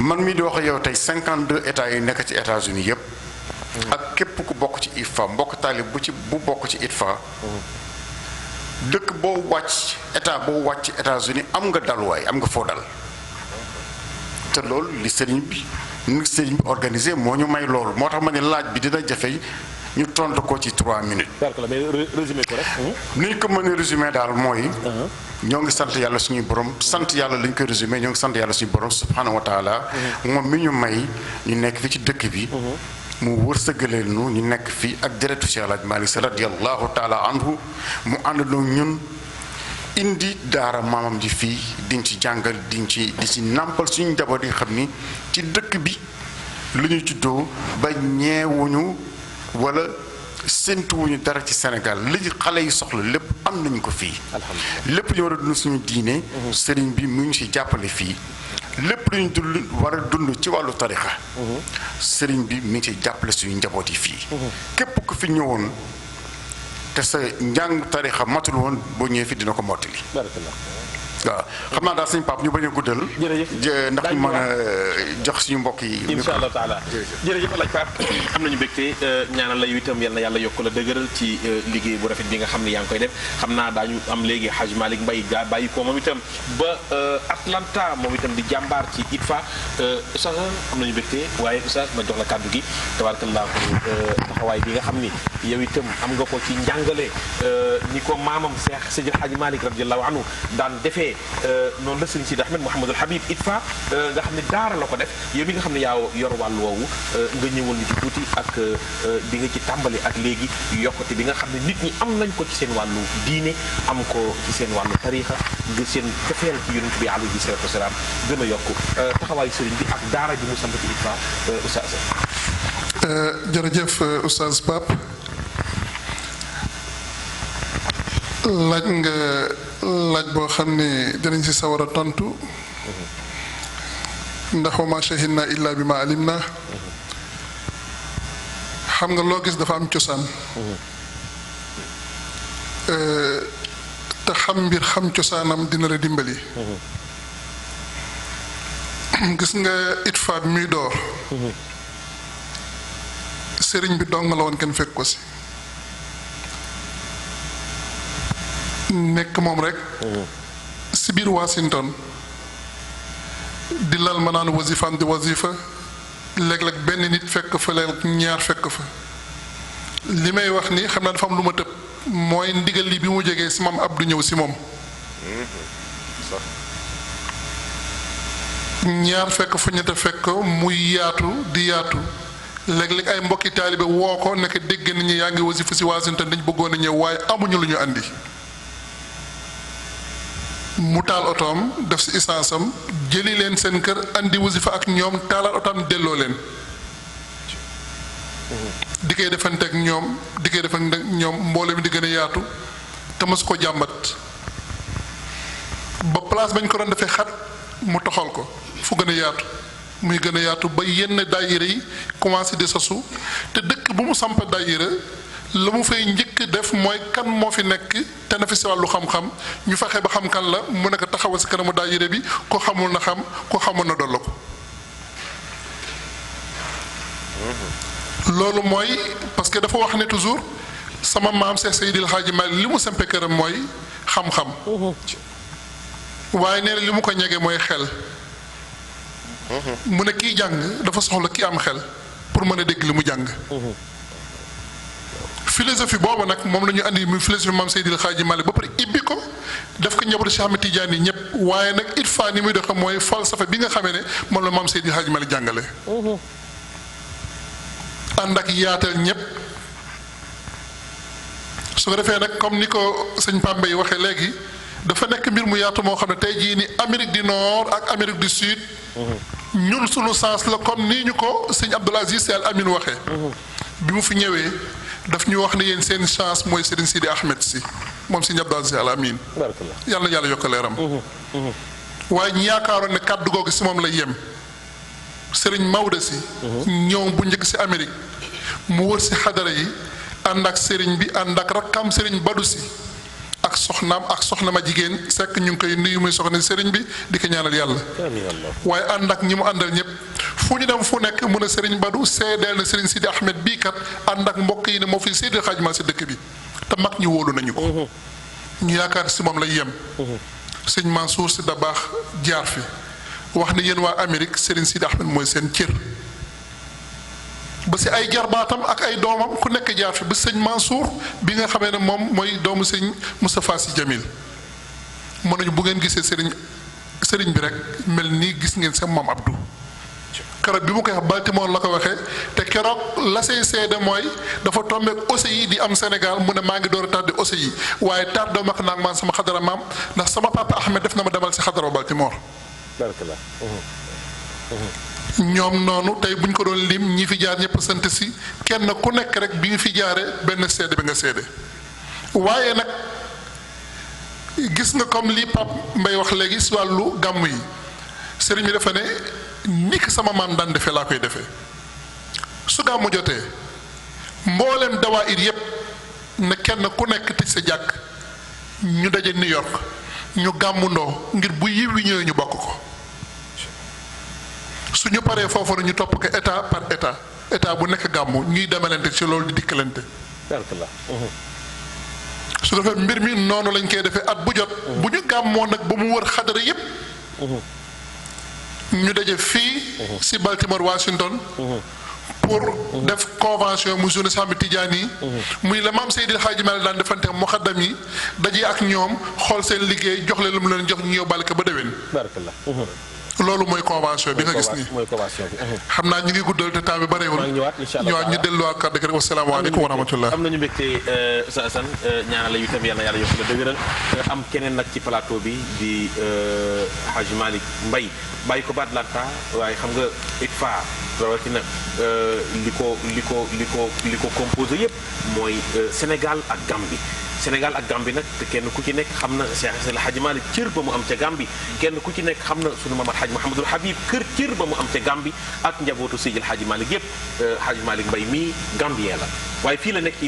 man mii di wax yow tey 52 états yi nekk ci États-Unis yëpp ak képp ku bokk ci ITFA mbokk taalib bu bokk ci ITFA dëkk boo wàcc état boo wàcc États-Unis am nga daluwaay am nga foo dal te loolu li sëriñ bi organisé moo ñu may loolu moo tax ma ne laaj bi dina jafe ñu tontu ko ci 3 minutes. mais résumé ko rek. ni ñu ko mënee résumé daal mooy. ñoo ngi sant yàlla suñuy borom sant yàlla lañ koy résumé ñoo ngi sant yàlla suñu borom subhanahu wa taala. moom mi ñu may ñu nekk fi ci dëkk bi. mu wërsëgaleel nu ñu nekk fii ak deretu Cheikh El Hadj Malick Sy radiyallahu taala anhu mu àndandoo ñun indi daara maamam ji fii diñ ci jàngal di ci nàmpal suñu njaboot yi xam ni ci dëkk bi lu ñu juddoo ba ñeewuñu wala séntuwuñu dara ci Sénégal li xale yi soxla lépp am nañu ko fii. lépp ñu war a dund suñu diine. sëriñ bi mu ngi ci jàppale fii. lépp lu ñu dund war a dund ci wàllu tarixa sëriñ bi mi ngi ciy jàppale suñu njaboot yi fii. képp ku fi ñëwoon te sa njàng tarixa matul woon boo ñëwee fi dina ko mottali. waaw xam naa daal suñu Pape ñu bañ a guddal. ndax ñu mën a jox suñu mbokk yi. incha allah taala jërëjëf alaaj Pape am nañu mbégte ñaanal la yu itam yal na yàlla yokk la dëgëral ci liggéey bu rafet bi nga xam ne yaa ngi koy def xam naa daañu am léegi Hadj Malick Mbaye gaa bàyyi ko moom itam ba Atlanta moom itam di jàmbaar ci ITFA Oustaz am nañu mbégte waaye Oustaz ma jox la kàddu gi tabarakallah taxawaay bi nga xam ni yow itam am nga ko ci njàngale ni ko maamam Cheikh Seydil Hadj Malick radiyallahu anhu daan defee noonu la sëriñ Sidi Ahmed Mouhamadul Habib ITFA nga xam ne daara la ko def yow mi nga xam ne yaa yor wàllu woowu nga ñëwoon ñu ci tuuti ak bi nga ci tàmbali ak léegi yokkute bi nga xam ne nit ñi am nañ ko ci seen wàllu diine am ko ci seen wàllu tariixa nga seen cofeel ci yonent bi alayhi salaatu wasalaam gën a yokku taxawaayu sëriñ bi ak daara ji mu sant ci ITFA Oustaz. jërëjëf Oustaz Pape laaj nga laaj boo xam ne dinañ si sawar a tontu ndax wa ma shahidna illa bi ma alimna xam nga loo gis dafa am cosaan te xam mbir xam cosaanam dina la dimbali gis nga ITFA bi muy door sëriñ bi dong la woon kenn fekk ko si nekk moom rek si biir Washington di lal ma naan wasifaam di wasifa léeg-léeg benn nit fekk fa léeg ñaar fekk fa li may wax ni xam naa dafa am lu ma tëb mooy ndigal li bi mu jógee si maam Abdou ñëw si moom ñaar fekk fa ñett fekk muy yaatu di yaatu léeg-léeg ay mbokki taalibe woo ko nekk dégg nit ñi yaa ngi wasifa si Washington dañ bëggoon a ñëw waaye amuñu lu ñu andi mu taal otoom def si essence am jëli leen seen kër andi wasifa ak ñoom taalaat otoom delloo leen di koy defante ak ñoom di koy defante ak ñoom mbooloo mi di gën a yaatu te mas ko jàmbat ba place bañ ko doon defee xat mu toxal ko fu gën a yaatu muy gën a yaatu ba yenn daayira yi commencé di sosu te dëkk bu mu samp daayira la mu fay njëkk def mooy kan moo fi nekk te na fi si wàllu xam-xam ñu fexe ba xam kan la mu nekk taxawal si kanamu daayira bi ko xamul na xam ko xamul na dolli ko loolu mooy parce que dafa wax ne toujours sama maam Cheikh Seydil Hadji Malick li mu sampe këram mooy xam-xam waaye nee na li mu ko ñege mooy xel mu ne kii jàng dafa soxla ki am xel pour mën a dégg li mu jàng philosophie boobu nag moom la ñu andi muy philosophie maam Seydil Hadji Malick ba pare ibbi ko def ko njabootu Cheikh Ahmed Tidiane yi ñëpp waaye nag ITFA ni muy doxe mooy falsafa bi nga xamee ne moom la maam Seydil Hadji Malick jàngale ànd ak yaatal ñëpp su ko defee nag comme ni ko sëñ Pambe yi waxee léegi dafa nekk mbir mu yaatu moo xam ne tey jii ni Amérique du Nord ak Amérique du Sud ñun sunu sens la comme nii ñu ko sëñ Abdoul Aziz Sy Al Amine waxee. bi mu fi ñëwee daf ñu wax ne yéen seen chance mooy Serigne Sidi Ahmed Sy moom sëñ Abdoul Aziz Sy Al Amine. yàlla na yàlla yokk leeram. waaye ñu yaakaaroon ne kàddu googu si moom lay yem. Serigne Maodo Sy. ñëw bu njëkk si Amérique. mu wër si xadara yi ànd ak Serigne bi ànd ak rakkam Serigne Badou Sy ak soxnaam ak soxna ma jigéen sekk ñu ngi koy nuyu muy soxna Serigne bi di ko ñaanal yàlla. waaye ànd ak ñi mu àndal ñëpp fu ñu dem fu nekk mun a Serigne Badou seedeel na Serigne Sidi Ahmed bii kat ànd ak mbokk yi ne moo fi Seydi Hadji Malick si dëkk bi te mag ñi wóolu nañu ko. ñu yaakaar si moom lay yem. sëñ Mansour Sy Dabakh jaar fi wax ne yéen waa Amérique Serigne Sidi Ahmed mooy seen cër. ba si ay jarbaatam ak ay doomam ku nekk jaar fi ba sëñ Mansour bi nga xamee ne moom mooy doomu sëñ Moustapha Sy Jamil mën nañu bu ngeen gisee sëriñ bi rek mel nii gis ngeen seen maam Abdou. keroog bi mu koy wax Baltimore la ko waxee te keroog la say seede mooy dafa tombeek OCI di am Sénégal mu ne maa ngi door a tardé OCI waaye tardé ma ko naag man sama xadara maam ndax sama papa Ahmed def na ma demal si xadara Baltimore. ñoom noonu tey buñ ko doon lim ñi fi jaar ñëpp sant si kenn ku nekk rek bi nga fi jaare benn seede bi nga seede waaye nag gis nga comme li Pape Mbaye wax léegi si wàllu gàmm yi sëriñ bi dafa ne ni ko sama maam daan defee laa koy defee su gàmmu jotee mbooleem dawaayir yépp ne kenn ku nekk tëj sa jàkk ñu daje New York ñu gàmmundoo ngir bu yiw wi ñëwee ñu bokk ko suñu paree foofu ñu topp ko état par état bu nekk gàmmu ñuy demalante ci loolu di dikkalante. su defee mbir mi noonu lañ koy defee at bu jot. bu ñu gàmmoo nag ba mu wër xadara yépp ñu daje fii. si Baltimore Washington. pour def convention mu journée Sàmbi Tijaan yi. muy la maam Seydil Hadji Malick daan defante muxaddam yi daje ak ñoom xool seen liggéey jox leen lu mu leen jox ñu yóbbaale ko ba déwén. loolu mooy convention bi nga gis nii xam naa ñu ngi guddal te temps bi bareewul ñëwaat ñu delluwaat kàddu gi rek wasalaamaaleykum wa rahmatullah. am nañu mbégte sa Assane ñaanal la yu tam yàlla yokk la dëgëral am keneen nag ci plateau bi di Hadji Malick Mbaye bàyyi ko baat laata waaye xam nga ITFA rawatina li ko composé yëpp mooy Sénégal ak Gambie. Sénégal ak Gambie nag te kenn ku ci nekk xam na Cheikh Seydi Hadji Malick cër ba mu am ca Gambie kenn ku ci nekk xam na sunu Mamat Hadji Mouhamadul Habib cër ba mu am ca Gambie ak njabootu Seydi Hadji Malick yëpp Hadji Malick Mbaye mii Gambien la waaye fii la nekk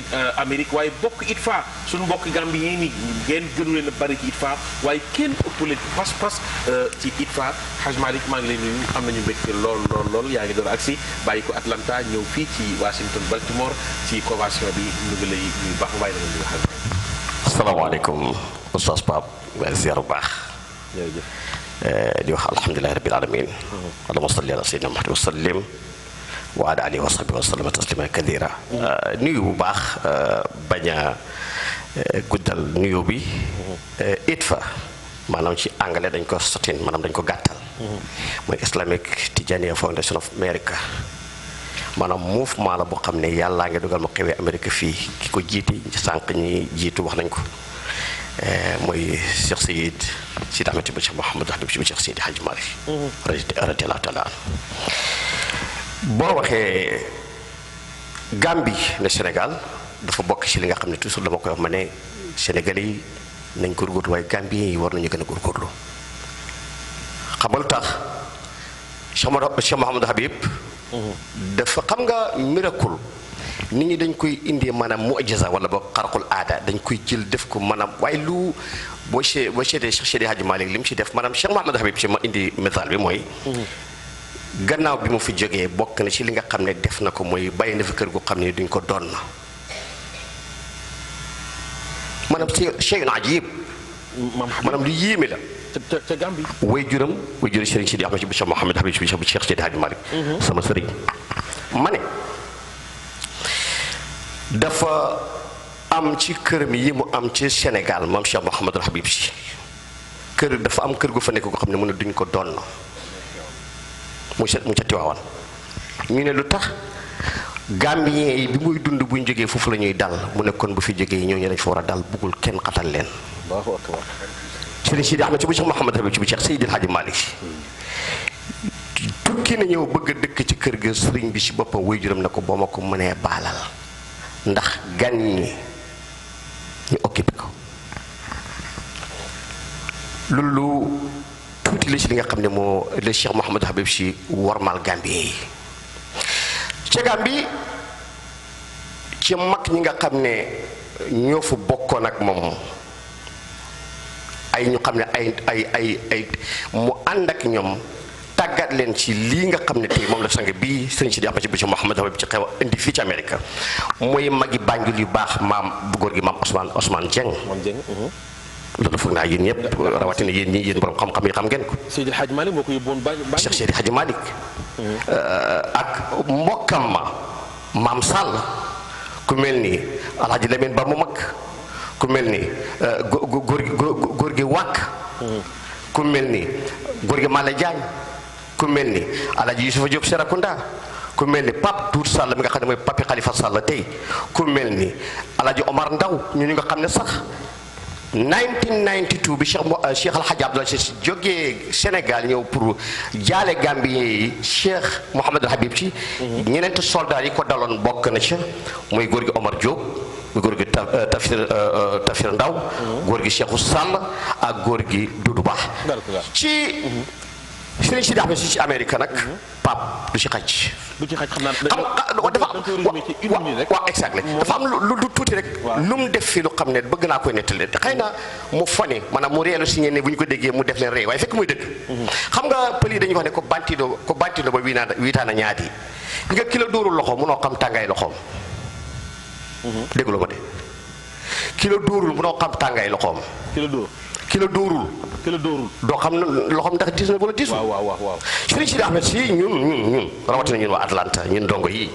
Amérique waaye bokk ITFA sunu mbokk Gambien yi ngeen gënu leen a bari ci ITFA waaye kenn ëpp leen pas-pas ci ITFA Hadji Malick maa ngi lay nuyu am nañu mbégte lool yaa ngi door agsi bàyyi ko Atlanta ñëw fii ci Washington Baltimore ci convention bi ñu ngi lay nuyu baax Mbaye la nga nuyu Hadji Malick. asalaamaaleykum Oustaz Pape waaye ziar bu baax di wax alhamdulilahi rabbil alamin allahumma salli ala sayyidina Muhammad wa sallim wa ala alihi wa sahbihi wa sallama taslima kadira nuyu bu baax bañ a guddal nuyu bi ITFA maanaam ci anglais dañ ko sotin maanaam dañ ko gàttal mooy Islamic Tijaniya Foundation of America maanaam mouvement la boo xam ne yàllaa ngi dugal ma xewee Amérique fii ki ko jiiti sànq ñi jiitu wax nañ ko mooy Cheikh Seydi Ahmed Tidiane Cheikh Mouhamadou Habib Sy Cheikh Seydi Hadji Malick radiyallahu taala boo waxee Gambie ne Sénégal dafa bokk ci li nga xam ne toujours dama koy wax ma ne Sénégalais yi nañ góorgóorlu waaye Gambien yi war nañu gën a góorgóorlu xam nga lu tax Cheikh Mouhamadou Habib dafa xam nga miracle nit ñi dañ koy indi maanaam mu'jiza wala ba xarqul aada dañ koy jël def ko maanaam waaye lu boo seetee Cheikh Seydi Hadji Malick li mu ci def maanaam Cheikh Mouhamadou Habib Sy ma indi misaal bi mooy gannaaw bi mu fi jógee bokk na ci li nga xam ne def na ko mooy bàyyi na fi kër gu xam ne duñ ko doon na maanaam shay'un ajib maanaam lu yéeme la ca Gambie way juram Serigne Sidi Ahmed Cheikh Mouhamadou Habib Sy bu Cheikh Seydi Hadji Malick sama sëriñ ma ne dafa am ci këram yi mu am ci Sénégal moom Cheikh Mouhamadou Habib Sy kër dafa am kër gu fa nekk goo xam ne mu ne duñ ko doon mu ca Tiwaawan ñu ne lu tax Gambien yi bi muy dund buñ jógee foofu la ñuy dal mu ne kon bu fi jógee ñooñu dañ fa war a dal buggul kenn xatal leen Serigne Sidi Ahmed Sy bu Cheikh Mouhamadou Habib Sy bu Cheikh Seydi Hadji Malick tukki na ñëw bëgg a dëkk ci kër ga sëriñ bi ci boppam waajuram na ko boo ma ko mënee baalal ndax gan ñi ñu occupé ko loolu tuuti la ci li nga xam ne moo le Cheikh Mouhamadou Habib Sy wormal Gambie yi ca Gambie ci mag ñi nga xam ne ñoo fa bokkoon ak moom ay ñu xam ne ay mu ànd ak ñoom tàggat leen ci lii nga xam ne tey moom la sang bii sëñ Sidi Ahmed Bachir Mouhamadou Habib ci xew indi fii ci Amérique mooy magi Banjul yu baax maam bu góor gi maam Ousmane Dieng loolu foog naa yéen ñëpp rawatina yéen ñi yéen borom xam-xam yi xam ngeen ko. Seydi Hadj Malick moo ko yóbbuwoon Banjul. Cheikh Seydi Hadj Malick ak mbokkam ma maam Sall ku mel ni Alhaji Lamine Ba mu mag ku mel ni góor gi wàkk ku mel ni góor gi Mala Diagne ku mel ni Alhaji Youssoufa Diop Serakunda ku mel ni Pape Dour Sall mi nga xam ne mooy Papi Khalifa Sall tey ku mel ni Alhaji Omar Ndaw ñu nga xam ne sax 1992 bi Cheikh Alhaji Abdoulaye Cissé jógee Sénégal ñëw pour jaale Gambien yi Cheikh Mouhamadou Habib Sy ñeneenti soldats yi ko daloon bokk na ca mooy góor gi Omar Diop muy góor gi Tafsir Ndaw góor gi Cheikhou Sall ak góor gi Doudou Ba ci Sëriñ Sidi Ahmed Sy ci Amérique nag Pape du ci xaj xam naa dafa waaw exact dafa am lu tuuti rek lu mu def fi lu xam ne bëgg naa koy nettali te xëy na mu fone maanaam mu reelu si ñenn bu ñu ko déggee mu def leen rey waaye fekk muy dëgg xam nga pël yi dañuy wax ne ko bantido ba wiitaana ñaati nga ki la dóorul loxo munoo xam tàngaay loxoom déglu ma de ki la dóorul munoo xam tàngaay loxoom ki la dóorul doo xam ne loxoom ndax diis na wala diisul. waaw Sëriñ Sidi Ahmed Sy ñun rawatina ñun waa Atlanta ñun ndongo yi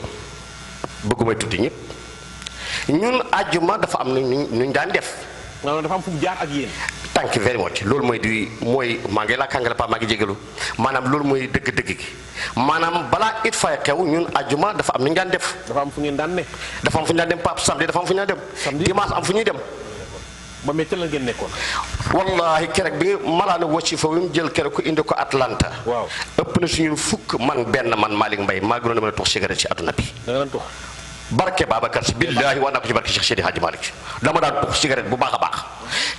bëggumay tuddi ñëpp ñun àjjuma dafa am nuñ daan def. dafa am fu mu jaar ak yéen. thank you very much loolu mooy maa ngi laa kàngale pa maa ngi jégalu maanaam loolu mooy dëgg-dëgg gi maanaam balaa it fay xew ñun àjjuma dafa am nuñ daan def. dafa am fu ngeen daan ne. dafa am fu ñu daan dem Pape samedi dafa am fu ñu daan dem. dimanche am fu ñuy dem. ba métti la ngeen nekkoon. wallahi kerek bi malaana wacci fa wi mu jël kerek ko indi ko Atlanta. waaw ëpp na suñu fukk man Malick Mbaye maa gënoon a mën a tux cigarette ci àdduna bi. da nga daan tux. barke Babacar Si billaahi wax naa ko ci barke Cheikh Seydi Hadji Malick dama daan tux cigarette bu baax a baax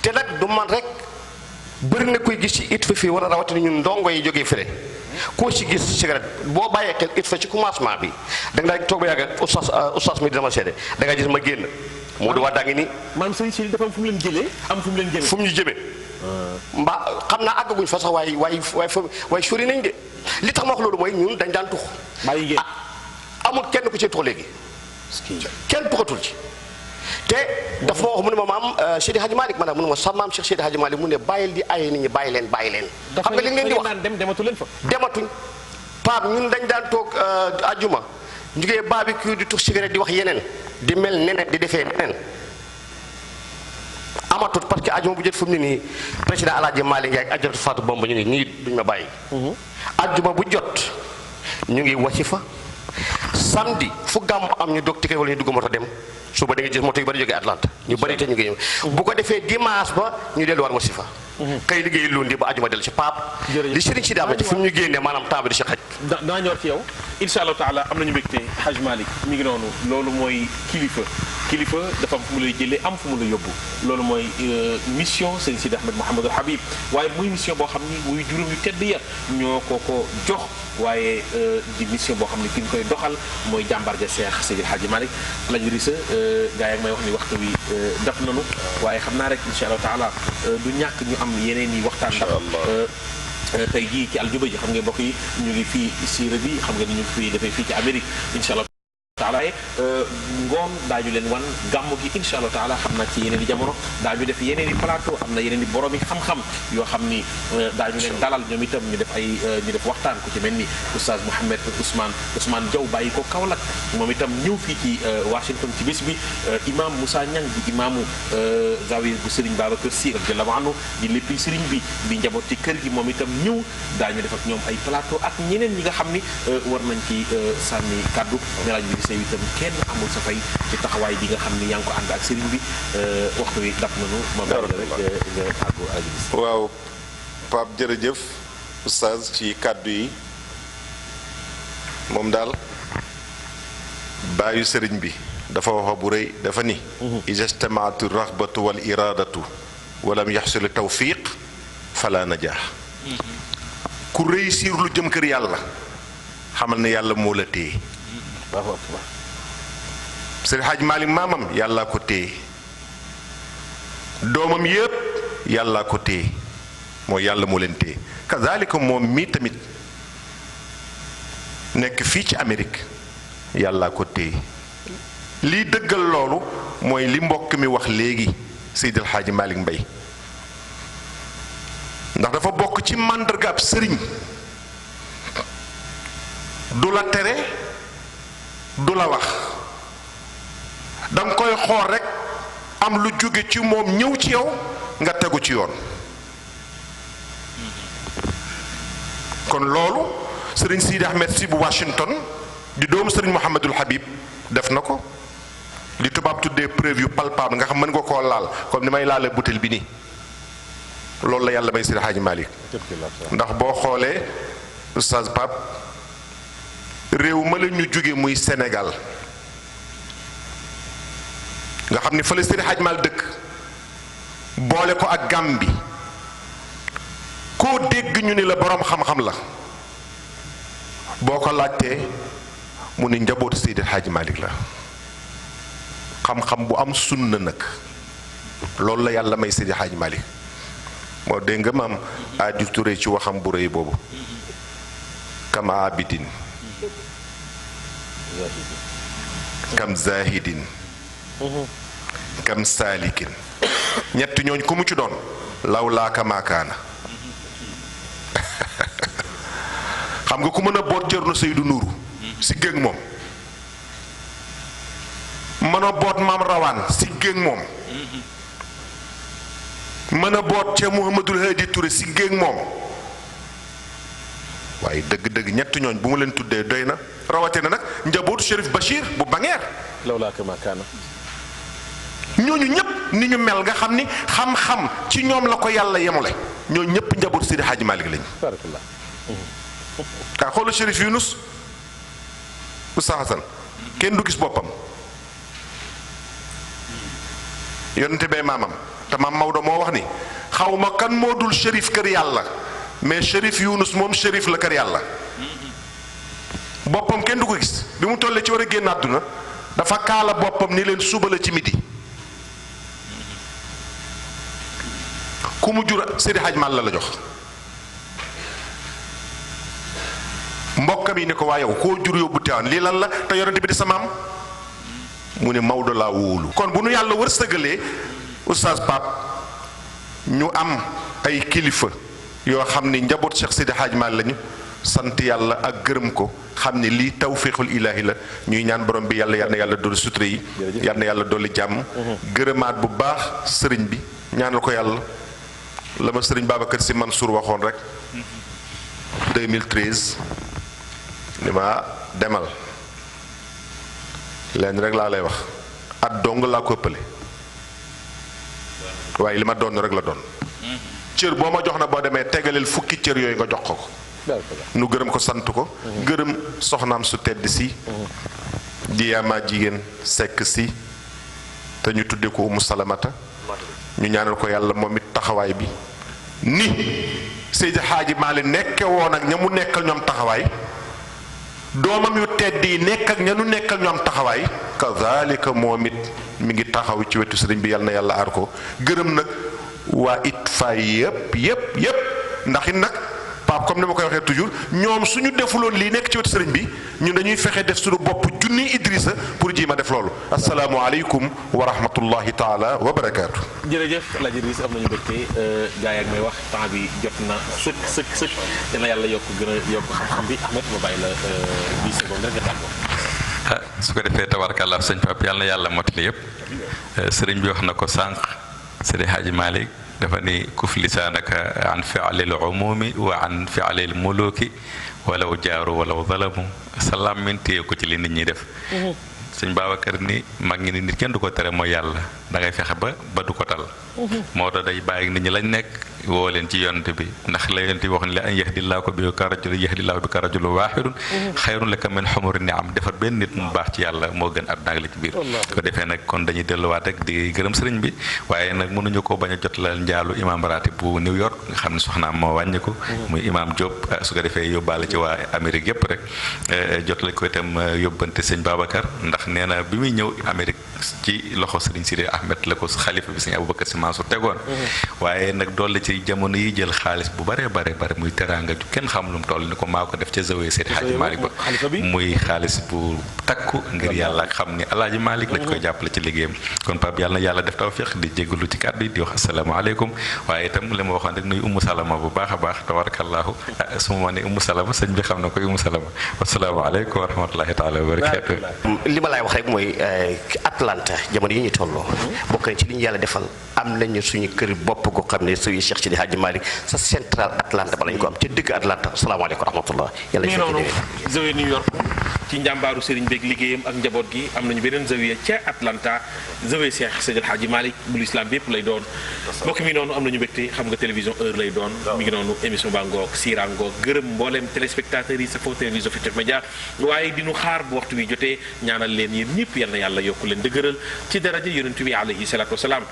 te nag du man rek bëri na koy gis ci it fa fii war a rawatina ñun ndongo yi jógee fële koo ci gis cigarette boo bàyyee xel it fa ci commencement bi da nga toog ba yàgg oustaz mi dina ma seede da nga gis ma génn moo du waa daa ngi nii. maanaam sëriñ si dafa am fu mu leen jëlee am fu mu leen jëmee. fu mu ñu jëmee. mbaa xam naa àggaguñ fa sax waaye sori nañ de li tax ma wax loolu mooy ñun dañ daan tux. bàyyi ngeen amul kenn ku ci tux léegi. kenn tuxatul ci. te dafa ma wax mu ne ma maam Seydi Hadji Malick maanaam mu ne ma sa maam Cheikh Seydi Hadji Malick mu ne bàyyil di aye nit ñi bàyyi leen. xam nga li ngeen di wax dem dematu leen fa. dematuñ Pape ñun dañ daan toog àjjuma ñu ngi barbecue di tux cigarette di wax yeneen di mel neneen di defee neneen amatut parce que àjjuma bu jot fu mu ne nii président El Hadji Malick Ndiaye ak Adjaratou Fatou Bomba ñu ngi nii duñ ma bàyyi. àjjuma bu jot ñu ngi wasifa samedi fu gàmm am ñu dog ticket wala ñu dugg moto dem suba da nga gis moto yu bari jógee Atlanta ñu bari te ñu ngi ñëw bu ko defee dimanche ba ñu delluwaat wasifa xëy liggéey lundi ba àjjuma dellu si Pape li Serigne Sidi Ahmed fu mu ñu génnee maanaam temps bi di si xaj daa ñor ci yow insha allahu taala am nañu mbégte Hadj Malick mi ngi noonu loolu mooy kilifa dafa am fu mu lay jëlee am fu mu la yóbbu loolu mooy mission Serigne Sidi Ahmed Mouhamadou Habib waaye muy mission boo xam ni muy juróom yu tedd ya ñoo ko jox waaye di mission boo xam ne ki ñu koy doxal mooy jàmbar ja Cheikh Seydi Hadji Malick Alaaji Rissa gaa yi ak may wax ni waxtu wi daf nanu waaye xam naa rek insha allahu taala du ñàkk ñu am yeneen i waxtaan ndax tey jii ci aljuma ji xam nga mbokk yi ñu ngi fii siira bi xam nga ni ñu ngi fii defee fii ci Amérique insha allah taala ngoon daañu leen wan gàmmu gi insha allah taala xam naa ci yeneen i jamono daañu def yeneen i plateau am na yeneen i borom yi xam-xam yoo xam ni daañu leen dalal ñoom itam ñu def waxtaan ku ci mel ni oustaz Mouhamed Ousmane Diaw bàyyi ko Kaolack moom itam ñëw fii ci Washington ci bés bi imam Moussa Niang di imaamu zawiya bu Serigne Babacar Sy radiyallahu anhu di léppi Serigne bi di njaboot ci kër gi moom itam ñëw daañu def ak ñoom ay plateau ak ñeneen ñi nga xam ni war nañ ci sànni kaddu melaj bi di itam kenn amul sa fay ci taxawaay bi nga xam ni yaa ngi ko ànd ak Serigne bi waxtu wi dab nañu ma bàyyi la rek nga àggu waaw Pape jërëjëf oustaz ci kàddu yi moom daal baayu sëriñ bi dafa wax bu rëy dafa ni ijtamaatu raxbatu wal iradatu walam yaxsul tawfiq fala najaax ku réussir lu jëm kër yàlla xamal ne yàlla moo la téye Sëriñ Xaaj Maalik maamam yàllaa ko téye doomam yépp yàllaa ko téye mooy yàlla moo leen téye kazalika moom mii tamit nekk fii ci Amérique yàllaa ko téye lii dëggal loolu mooy li mbokk mi wax léegi Seydil Xaaji Maalik Mbay ndax dafa bokk ci màndargaab sëriñ du la tere du la wax danga koy xool rekk am lu jóge ci moom ñëw ci yow nga tegu ci yoon kon loolu sëriñ Sidi Ahmed si bu Washington di doomu sëriñ Mouhamadul Habib def na ko li tubaab tuddee preuve yu palpable nga xam mën nga koo laal comme ni may laale butéel bi nii loolu la yàlla may Seydi Hadji Malick ndax boo xoolee Oustaz Pape réew ma la ñu jóge muy Sénégal nga xam ni fële Seydi Hadji Malick dëkk boole ko ak Gàmbi koo dégg ñu ni la boroom xam-xam la boo ko laajtee mu ni njabootu Seydi Hadji Malick la xam-xam bu am sunna nag loolu la yàlla may Seydi Hadji Malick moo dégg nga maam Adi Touré ci waxam bu rëy boobu kam abidin kam zahidin kam saalikin ñett ñooñ ku mu ci doon law laaka maakaana xam nga ku mën a boot Cerno Seydou Nourou si géeg moom mën a boot maam rawaan si géeg moom mën a boot ca Mouhamadul Hadi Touré si géeg moom waaye dëgg-dëgg ñett ñooñ bu ma leen tuddee doy na rawate na nag njabootu Chérif Bachir bu Bangeer lawlaaka ma kaana ñooñu ñëpp ni ñu mel nga xam ni xam-xam ci ñoom la ko yàlla yemule ñooñu ñëpp njabootu Seydi Hadji Malick lañ barakallah kaa xoolu Chérif Yunus Oustaz Hasan kenn du gis boppam yonente bee maamam te maam Maodo moo wax ni xaw ma kan moo dul Chérif kër yàlla mais Chérif Yunus moom Chérif la kër yàlla boppam kenn du ko gis bi mu tollee ci war a génn àdduna dafa kaala boppam ni leen suba la ci midi ku mu jur Seydi Hadji Malick la jox mbokkam yi ni ko waa yow koo jur yóbbu Tiwaawan lii lan la te yonent bi di sa maam mu ne Maodo laa wóolu kon bu nu yàlla wërsëgalee Oustaz Pape ñu am ay kilifa yoo xam ni njaboot Cheikh Seydi Hadji Malick lañu sant yàlla ak gërëm ko xam ni lii tawfiixul ilaahi la ñuy ñaan borom bi yàlla yal na yàlla dolli sutura yi yal na yàlla dolli jàmm gërëmaat bu baax sëriñ bi ñaanal ko yàlla la ma sëriñ Babacar Sy Mansour waxoon rek 2013 ni ma demal leen rek laa lay wax at dong laa ko ëppale waaye li ma doon rek la doon cër boo ma jox na boo demee tegaleel fukki cër yooyu nga jox ko nu gërëm ko sant ko gërëm soxnaam su tedd si di yaamaa jigéen sekk si te ñu tudde ko Umu Salamata ñu ñaanal ko yàlla moom it taxawaay bi ni Seydi Hadji Malick nekke woon ak ña mu nekkal ñoom taxawaay doomam yu tedd yi nekk ak ña nu nekkal ñoom taxawaay kazalika moom it mi ngi taxaw ci wetu sëriñ bi yàlla na yàlla aar ko gërëm nag waa ITFA yépp ndax it nag Pape comme ni ma koy waxee toujours ñoom suñu defuloon lii nekk ci wetu sëriñ bi ñun dañuy fexe def suñu bopp junni Idrissa pour ji ma def loolu asalaamualeykum wa rahmatullahi taala wa barakaatu. jërëjëf El Hadj Idrissa am nañu mbégte gars yi ak may wax temps bi jot na sëkk dina yàlla yokk gën a yokk xam-xam bi Ahmed ma bàyyi la 10 secondes rek nga tàggoo. su ko defee tabarkàlla sëñ Pape yàlla na yàlla motali yëpp sëriñ bi wax na ko sànq Seydi Hadji Malick dafa ni kuf lisaanaka an fi'lil umumi wa an fi'lil muluki walaw jaaru walaw zalamu salaam min téye ko ci li nit ñi def sëñ Babacar ni mag ngi ni nit kenn du ko tere mooy yàlla da ngay fexe ba du ko tal moo tax day bàyyi nit ñi lañ nekk woo leen ci yonent bi ndax la yonent bi wax ne la an yahdillaahu bika rajulun yahdillaahu bika rajulun waahidun xayrun laka min humuri ni'am defar benn nit mu baax ci yàlla moo gën àdduna ak li ci biir ko defee nag kon dañuy delluwaat rek di gërëm sëriñ bi waaye nag mënuñu ko bañ a jotalal njaalu imam ratib bu New York nga xam ne soxnaam moo wàññiku muy imam Diop su ko defee yóbbaale ci waa Amérique yëpp rek jotale ko itam yóbbante sëñ Babacar ndax nee na bi muy ñëw Amérique ci loxo sëriñ Sidi Ahmed la ko xalifa bi sëñ Aboubacar Sy Mansour tegoon waaye nag doole ci jamono yi jël xaalis bu bare muy teraanga ju kenn xam lu mu toll ni ko maa ko def ca Zawiya Seydi Hadji Malick ba muy xaalis bu takku ngir yàlla xam ni Alaaji Malick lañ koy jàppale ci liggéeyam kon Pape yàlla na yàlla def tawfiq di jégalu ci kàddu yi di wax asalaamaaleykum waaye itam li ma waxoon rek nuyu Ummu Salama bu baax a baax tabarakallahu su ma ne Ummu Salama sëñ bi xam na koy Ummu Salama wasalaamaaleykum wa rahmatullahi taala wa barakatu li ma laay wax rek mooy Atlanta jamono yi ñu tolloo bokk na ci li ñu yàlla defal am nañu suñu kër bopp gu xam ne suñu Cheikh Sidi Hadji Malick sa central Atlanta ba lañ ko am ci dëkk Atlanta asalaamaaleykum wa rahmatullah yàlla Zawiya New York ci njàmbaaru sëriñ beeg liggéeyam ak njaboot gi am nañu beneen Zawiya ca Atlanta Zawiya Cheikh Sidi Hadji Malick bu l'islam bépp lay doon mbokk mi noonu am nañu mbégte xam nga télévision heure lay doon mi ngi noonu émission baa ngoog siira ngoog gërëm mbooleem téléspectateurs yi sa foo télévision Futurs Médias waaye di nu xaar bu waxtu bi jotee ñaanal leen yéen ñëpp yal na yàlla yokku leen dëgëral ci daraja yonent bi alayhi salaatu wasalaam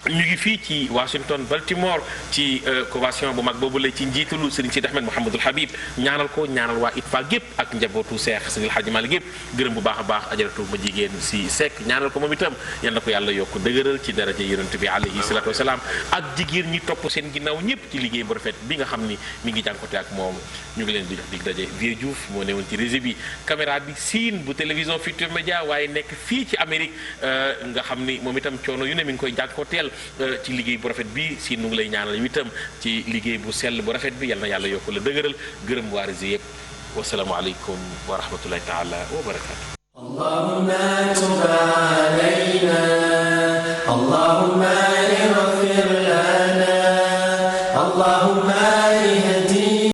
ñu ngi fii ci Washington Baltimore ci convention bu mag boobu la ci njiitalu Serigne Sidi Ahmed Mouhamadul Habib ñaanal ko ñaanal waa ITFA gépp ak njabootu Cheikh Sidi Hadji Malick gépp gërëm bu baax a baax ajaratu ma jigéen si Seck ñaanal ko moom itam yal na ko yàlla yokk dëgëral ci daraja yonent bi alayhi salaatu wasalaam ak jigéen ñi topp seen ginnaaw ñëpp ci liggéey bu rafet bi nga xam ni mi ngi jànkote ak moom ñu ngi leen di jox dig daje Vieux Diouf moo newoon ci régie bi caméra bi Sine bu télévision Futurs Médias waaye nekk fii ci Amérique nga xam ni moom itam coono yu ne mi ngi koy jànkoteel ci liggéey bu rafet bi si nu ngi lay ñaanal itam ci liggéey bu sell bu rafet bi yal na yàlla yokk la dëgëral gërëm waa régie yëpp wasalaamu aleykum wa rahmatullahi taala wa barakaatu. Allahumma tub alayna Allahumma